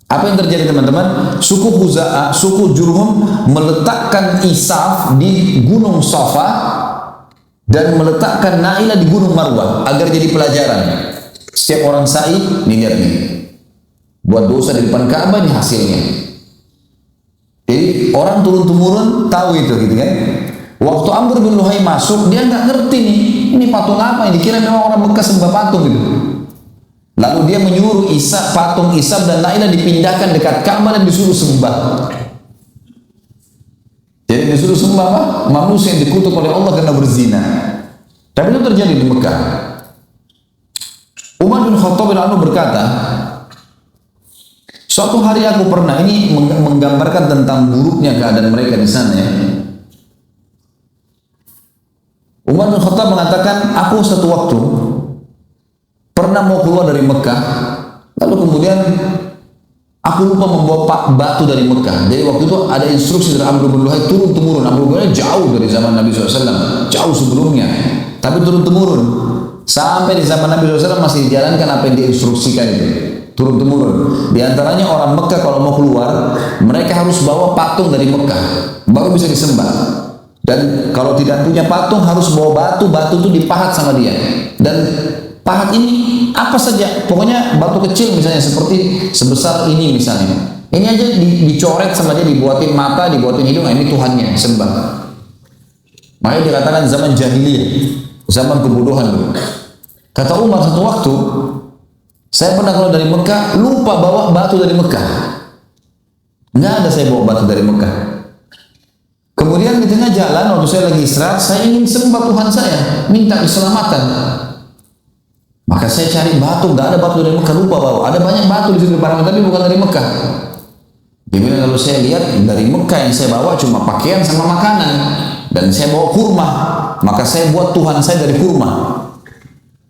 Apa yang terjadi, teman-teman? Suku Khuza'ah, suku Jurhum meletakkan Isaf di Gunung Safa dan meletakkan Nailah di Gunung Marwah agar jadi pelajaran. Setiap orang sa'i, nih lihat nih, buat dosa di depan Ka'bah, ini hasilnya. Jadi orang turun-temurun tahu itu, gitu kan? Waktu Amr bin Luhai masuk, dia nggak ngerti nih, ini patung apa ini? Dikira memang orang Mekah sembah patung gitu. Lalu dia menyuruh patung Isaf dan Nailah dipindahkan dekat Ka'bah dan disuruh sembah. Jadi disuruh sembah apa? Manusia yang dikutuk oleh Allah karena berzina. Tapi itu terjadi di Mekah. Umar bin Khattab berkata, suatu hari aku pernah, ini menggambarkan tentang buruknya keadaan mereka di sana ya. Umar bin Khattab mengatakan, aku satu waktu pernah mau keluar dari Mekah, lalu kemudian aku lupa membawa batu dari Mekah. Jadi waktu itu ada instruksi dari Amr bin Luhai turun-temurun. Amr bin Luhai jauh dari zaman Nabi SAW, jauh sebelumnya. Tapi turun-temurun. Sampai di zaman Nabi SAW masih dijalankan apa yang diinstruksikan itu. Turun-temurun. Di antaranya orang Mekah kalau mau keluar, mereka harus bawa patung dari Mekah. Baru bisa disembah. Dan kalau tidak punya patung harus bawa batu. Batu itu dipahat sama dia. Dan pahat ini apa saja, pokoknya batu kecil misalnya seperti sebesar ini misalnya. Ini aja dicoret sama dia, dibuatin mata, dibuatin hidung, ini Tuhannya, sembah. Makanya dikatakan zaman jahiliyah, zaman kebodohan dulu. Kata Umar satu waktu, saya pernah keluar dari Mekah, lupa bawa batu dari Mekah. Nggak ada saya bawa batu dari Mekah. Kemudian di tengah jalan, waktu saya lagi istirahat, saya ingin sembah Tuhan saya, minta keselamatan. Maka saya cari batu, nggak ada batu dari Mekah, lupa bawa. Ada banyak batu di situ barang, tapi bukan dari Mekah. Dia bilang, kalau saya lihat dari Mekah yang saya bawa cuma pakaian sama makanan, dan saya bawa kurma, maka saya buat Tuhan saya dari kurma.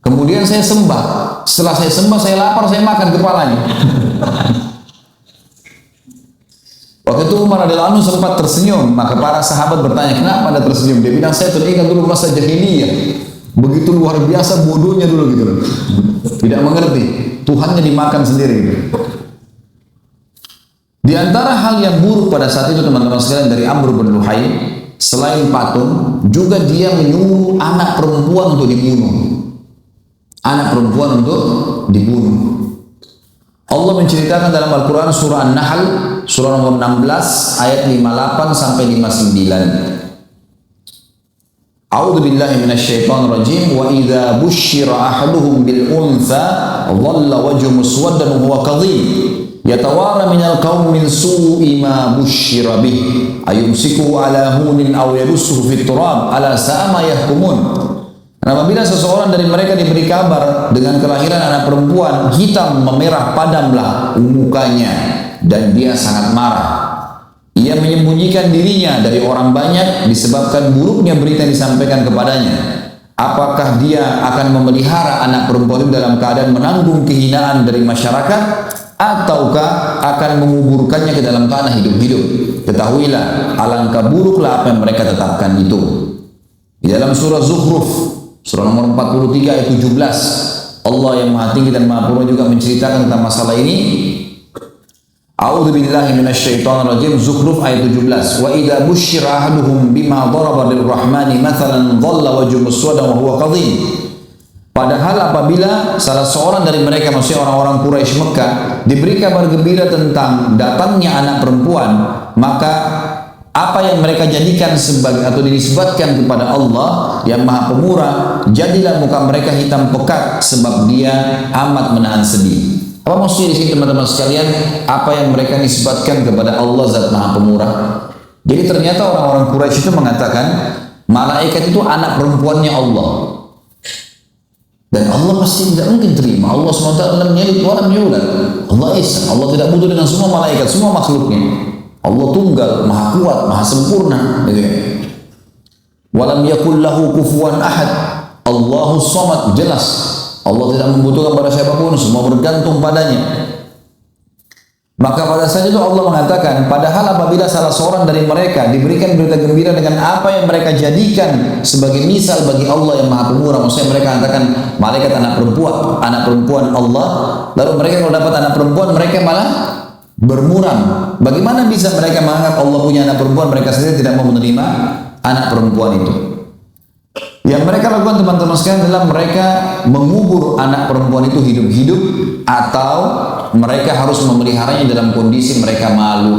Kemudian saya sembah. Setelah saya sembah, saya lapar, saya makan kepalanya. Waktu itu Umar radhiyallahu anhu sempat tersenyum, maka para sahabat bertanya, kenapa Anda tersenyum? Dia bilang, saya teringat dulu masa jahiliyah. Begitu luar biasa bodohnya dulu gitu loh. Tidak mengerti, Tuhannya dimakan sendiri gitu. Di antara hal yang buruk pada saat itu teman-teman sekalian dari Amr bin Luhai, selain patung, juga dia menyuruh anak perempuan untuk dibunuh. Anak perempuan untuk dibunuh. Allah menceritakan dalam Al-Quran surah An-Nahl, surah nomor 16 ayat 58 sampai 59. A'udzu billahi minasyaitonir rajim. Wa idza busyira ahaduhum bil untha dhalla wajhuhu muswaddan wa huwa kadhib yatawara minal qaumi min su'i ma busyira bih ayumsikuhu ala hunin aw yadussuhu fit turab ala sa'a ma yahkumun. Apabila seseorang dari mereka diberi kabar dengan kelahiran anak perempuan, hitam memerah padamlah mukanya dan dia sangat marah. Ia menyembunyikan dirinya dari orang banyak disebabkan buruknya berita yang disampaikan kepadanya. Apakah dia akan memelihara anak perempuan itu dalam keadaan menanggung kehinaan dari masyarakat, ataukah akan menguburkannya ke dalam tanah hidup-hidup? Ketahuilah, alangkah buruklah apa yang mereka tetapkan itu. Di dalam surah Zukhruf, surah nomor 43 ayat 17, Allah yang Maha Tinggi dan Maha Purba juga menceritakan tentang masalah ini. A'udzu billahi minasyaitonir rajim. Zukhruf ayat 17. Wa idza busyira ahaduhum bima daraba lirrahmani mathalan dhalla wajhuhu muswaddan wa huwa kadhim. Padahal apabila salah seorang dari mereka, maksudnya orang-orang Quraisy Mekah, diberi kabar gembira tentang datangnya anak perempuan, maka apa yang mereka jadikan sebagai atau dinisbatkan kepada Allah yang Maha Pemurah, jadilah muka mereka hitam pekat sebab Dia amat menahan sedih. Apa maksudnya di sini teman-teman sekalian? Apa yang mereka nisbatkan kepada Allah Zat Maha Pemurah? Jadi ternyata orang-orang Quraisy itu mengatakan malaikat itu anak perempuannya Allah. Dan Allah pasti tidak mungkin terima. Allah SWT lam yalid wa lam yulad. Allah Esa. Allah tidak butuh dengan semua malaikat, semua makhluknya. Allah tunggal, maha kuat, maha sempurna. Walam yakul lahu kufuwan ahad. Allahus samad, jelas. Allah tidak membutuhkan pada siapapun, semua bergantung padanya. Maka pada saat itu Allah mengatakan, padahal apabila salah seorang dari mereka diberikan berita gembira dengan apa yang mereka jadikan sebagai misal bagi Allah yang Maha Pemurah, maksudnya mereka katakan malaikat anak perempuan Allah, lalu mereka kalau dapat anak perempuan mereka malah bermuram. Bagaimana bisa mereka menganggap Allah punya anak perempuan, mereka sendiri tidak mau menerima anak perempuan itu? Yang mereka lakukan teman-teman sekalian adalah mereka mengubur anak perempuan itu hidup-hidup, atau mereka harus memeliharanya dalam kondisi mereka malu.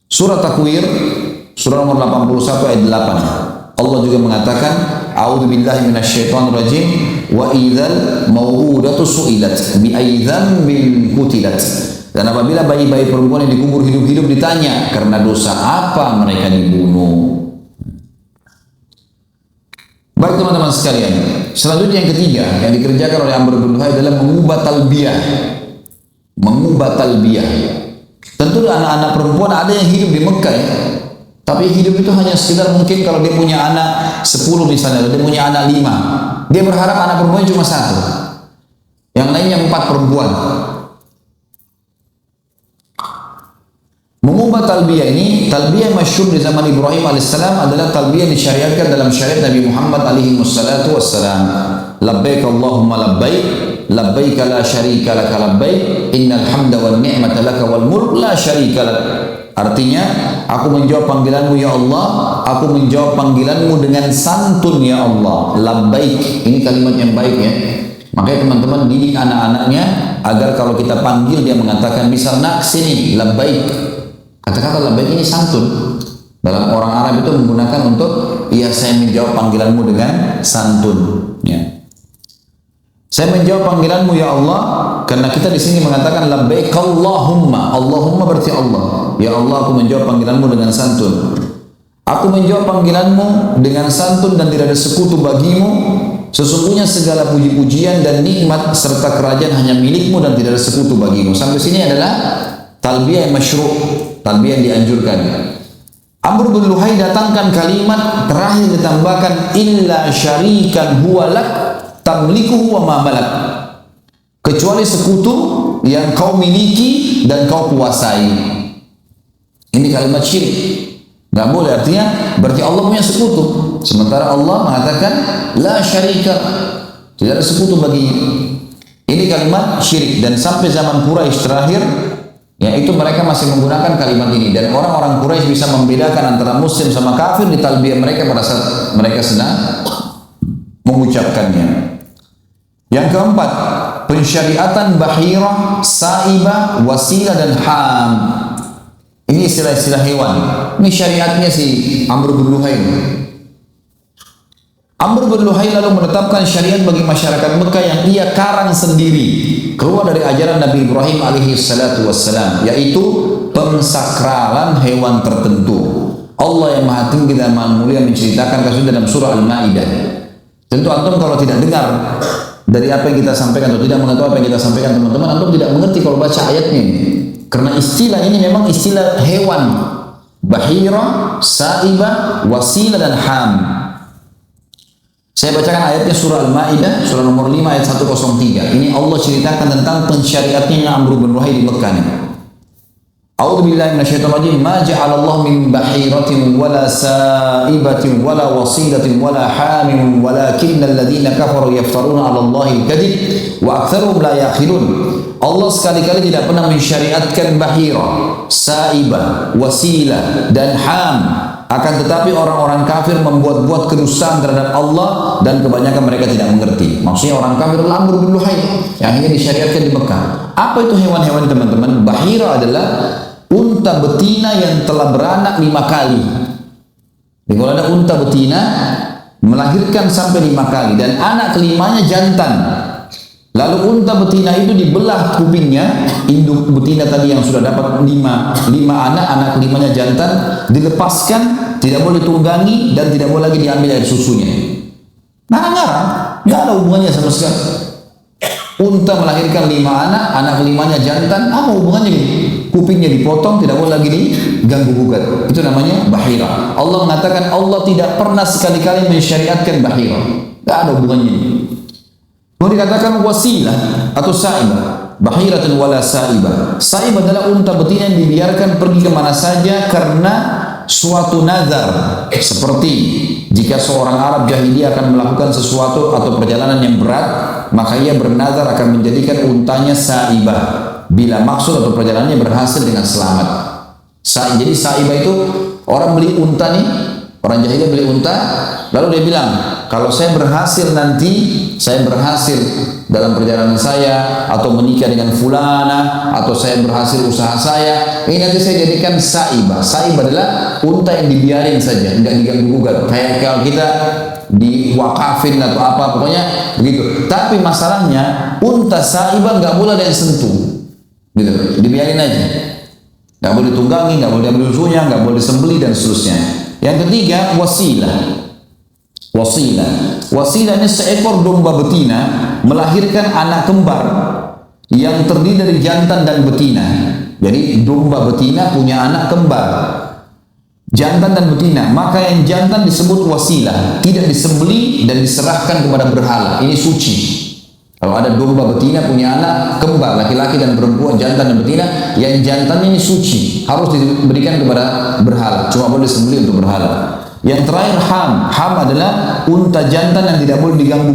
Surah Takwir, surah nomor 81 ayat 8. Allah juga mengatakan, A'udzu billahi minasyaitonir rajim, wa idzal mau'udatu su'ilat bi ayyi dzambin qutilat. Dan apabila bayi-bayi perempuan yang dikubur hidup-hidup ditanya, karena dosa apa mereka dibunuh? Baik teman-teman sekalian, selanjutnya yang ketiga yang dikerjakan oleh Amr bin Luhai adalah mengubah talbiyah. Mengubah talbiyah. Tentu anak-anak perempuan ada yang hidup di Mekah ya, tapi hidup itu hanya sekedar mungkin kalau dia punya anak 10 misalnya, dia punya anak 5, dia berharap anak perempuan cuma 1, yang lainnya 4 perempuan. Mengubah talbiyah ini, talbiyah masyhur di zaman Ibrahim alaihissalam adalah talbiyah disyariatkan dalam syariat Nabi Muhammad alaihi wassalatu wassalam. Labbaik Allahumma labbaik, labbaik la syarika laka labbaik, innal hamda wan ni'mata laka wal mulk la syarika lak. Artinya, aku menjawab panggilanmu ya Allah, aku menjawab panggilanmu dengan santun ya Allah. Labbaik, ini kalimat yang baik ya. Makanya teman-teman didik anak-anaknya agar kalau kita panggil dia mengatakan misal nak sini, labbaik. Kata-kata labbaik ini santun. Dalam orang Arab itu menggunakan untuk iya saya menjawab panggilanmu dengan santun. Ya. Saya menjawab panggilanmu ya Allah, karena kita di sini mengatakan labbaik Allahumma. Allahumma berarti Allah. Ya Allah, aku menjawab panggilanmu dengan santun. Aku menjawab panggilanmu dengan santun dan tidak ada sekutu bagimu. Sesungguhnya segala puji-pujian dan nikmat serta kerajaan hanya milikmu dan tidak ada sekutu bagimu. Sampai sini adalah talbiyah yang masyru', talbiyah yang dianjurkan. Amr bin Luhai datangkan kalimat terakhir ditambahkan illa syarikan huwa lak tamlikuhu wa ma malak. Kecuali sekutu yang kau miliki dan kau kuasai. Ini kalimat syirik. Nggak boleh, artinya berarti Allah punya sekutu. Sementara Allah mengatakan la syarika, tidak ada sekutu baginya. Ini kalimat syirik dan sampai zaman Quraisy terakhir yaitu mereka masih menggunakan kalimat ini, dan orang-orang Quraisy bisa membedakan antara muslim sama kafir di talbiyah mereka pada saat mereka sedang mengucapkannya. Yang keempat, pensyariatan bahirah, saibah, wasilah dan ham. Ini istilah-istilah hewan. Ini syariatnya si Amr bin Luhai. Amr bin Luhai lalu menetapkan syariat bagi masyarakat Mekah yang ia karang sendiri keluar dari ajaran Nabi Ibrahim alaihi salatu wassalam, yaitu pensakralan hewan tertentu. Allah yang Maha Tinggi dan Maha Mulia menceritakan kasus dalam surah Al-Maidah. Tentu antum kalau tidak dengar dari apa yang kita sampaikan atau tidak mengetahui apa yang kita sampaikan teman-teman, antum tidak mengerti kalau baca ayatnya ini. Karena istilah ini memang istilah hewan. Bahira, saibah, wasilah dan ham. Saya bacakan ayatnya surah Al-Maidah, surah nomor 5 ayat 103. Ini Allah ceritakan tentang pensyariatnya Amr bin Luhai di Mekah. A'udzubillahi minasyaitonirrajim. Ma ja'alallahu min bahiratin wala sa'ibatin wala wasilatin wala hamim walakinnal ladzina kafaru yaftaruna 'ala Allahi al-kadzib wa aktsaruhum la yaqilun. Allah sekali-kali tidak pernah mensyariatkan bahira, sa'ibah, wasilah dan ham. Akan tetapi orang-orang kafir membuat-buat kedustaan terhadap Allah dan kebanyakan mereka tidak mengerti. Maksudnya orang kafir al-amru bil luhai yang akhirnya disyariatkan di Mekah. Apa itu hewan-hewan teman-teman? Bahira adalah unta betina yang telah beranak 5 kali. Jadi kalau ada unta betina melahirkan sampai 5 kali dan anak kelimanya jantan. Lalu unta betina itu dibelah kupingnya, induk betina tadi yang sudah dapat 5 anak, anak kelimanya jantan, dilepaskan, tidak boleh tunggangi dan tidak boleh lagi diambil air susunya. Ngarang-ngarang, nggak ada hubungannya sama sekali. Unta melahirkan 5 anak, anak kelimanya jantan, apa hubungannya ini? Kupingnya dipotong, tidak boleh lagi diganggu gugat. Itu namanya bahira. Allah mengatakan Allah tidak pernah sekali-kali mensyariatkan bahira. Nggak ada hubungannya ini. Kemudian dikatakan wasilah atau sa'ibah. Bahiratun wala sa'ibah. Sa'ibah adalah unta betina yang dibiarkan pergi kemana saja karena suatu nazar. Seperti jika seorang Arab jahiliyah akan melakukan sesuatu atau perjalanan yang berat, maka ia bernazar akan menjadikan untanya sa'ibah bila maksud atau perjalanannya berhasil dengan selamat. Jadi sa'ibah itu orang beli unta nih, orang jahiliyah beli unta, lalu dia bilang, kalau saya berhasil nanti, saya berhasil dalam perjalanan saya, atau menikah dengan fulana, atau saya berhasil usaha saya, ini nanti saya jadikan sa'ibah. Sa'ibah adalah unta yang dibiarin saja, enggak diganggu gugat. Kayak kalau kita diwakafin atau apa, pokoknya begitu. Tapi masalahnya, unta sa'ibah enggak boleh ada yang sentuh, gitu, dibiarin aja. Enggak boleh tunggangi, enggak boleh diambil susunya, enggak boleh disembelih dan seterusnya. Yang ketiga, wasilah. Wasilah ini seekor domba betina melahirkan anak kembar yang terdiri dari jantan dan betina. Jadi domba betina punya anak kembar, jantan dan betina. Maka yang jantan disebut wasilah, tidak disembelih dan diserahkan kepada berhala. Ini suci. Kalau ada domba betina punya anak kembar, laki-laki dan perempuan, jantan dan betina, yang jantan ini suci, harus diberikan kepada berhala, cuma boleh disembelih untuk berhala. Yang terakhir ham adalah unta jantan yang tidak boleh diganggu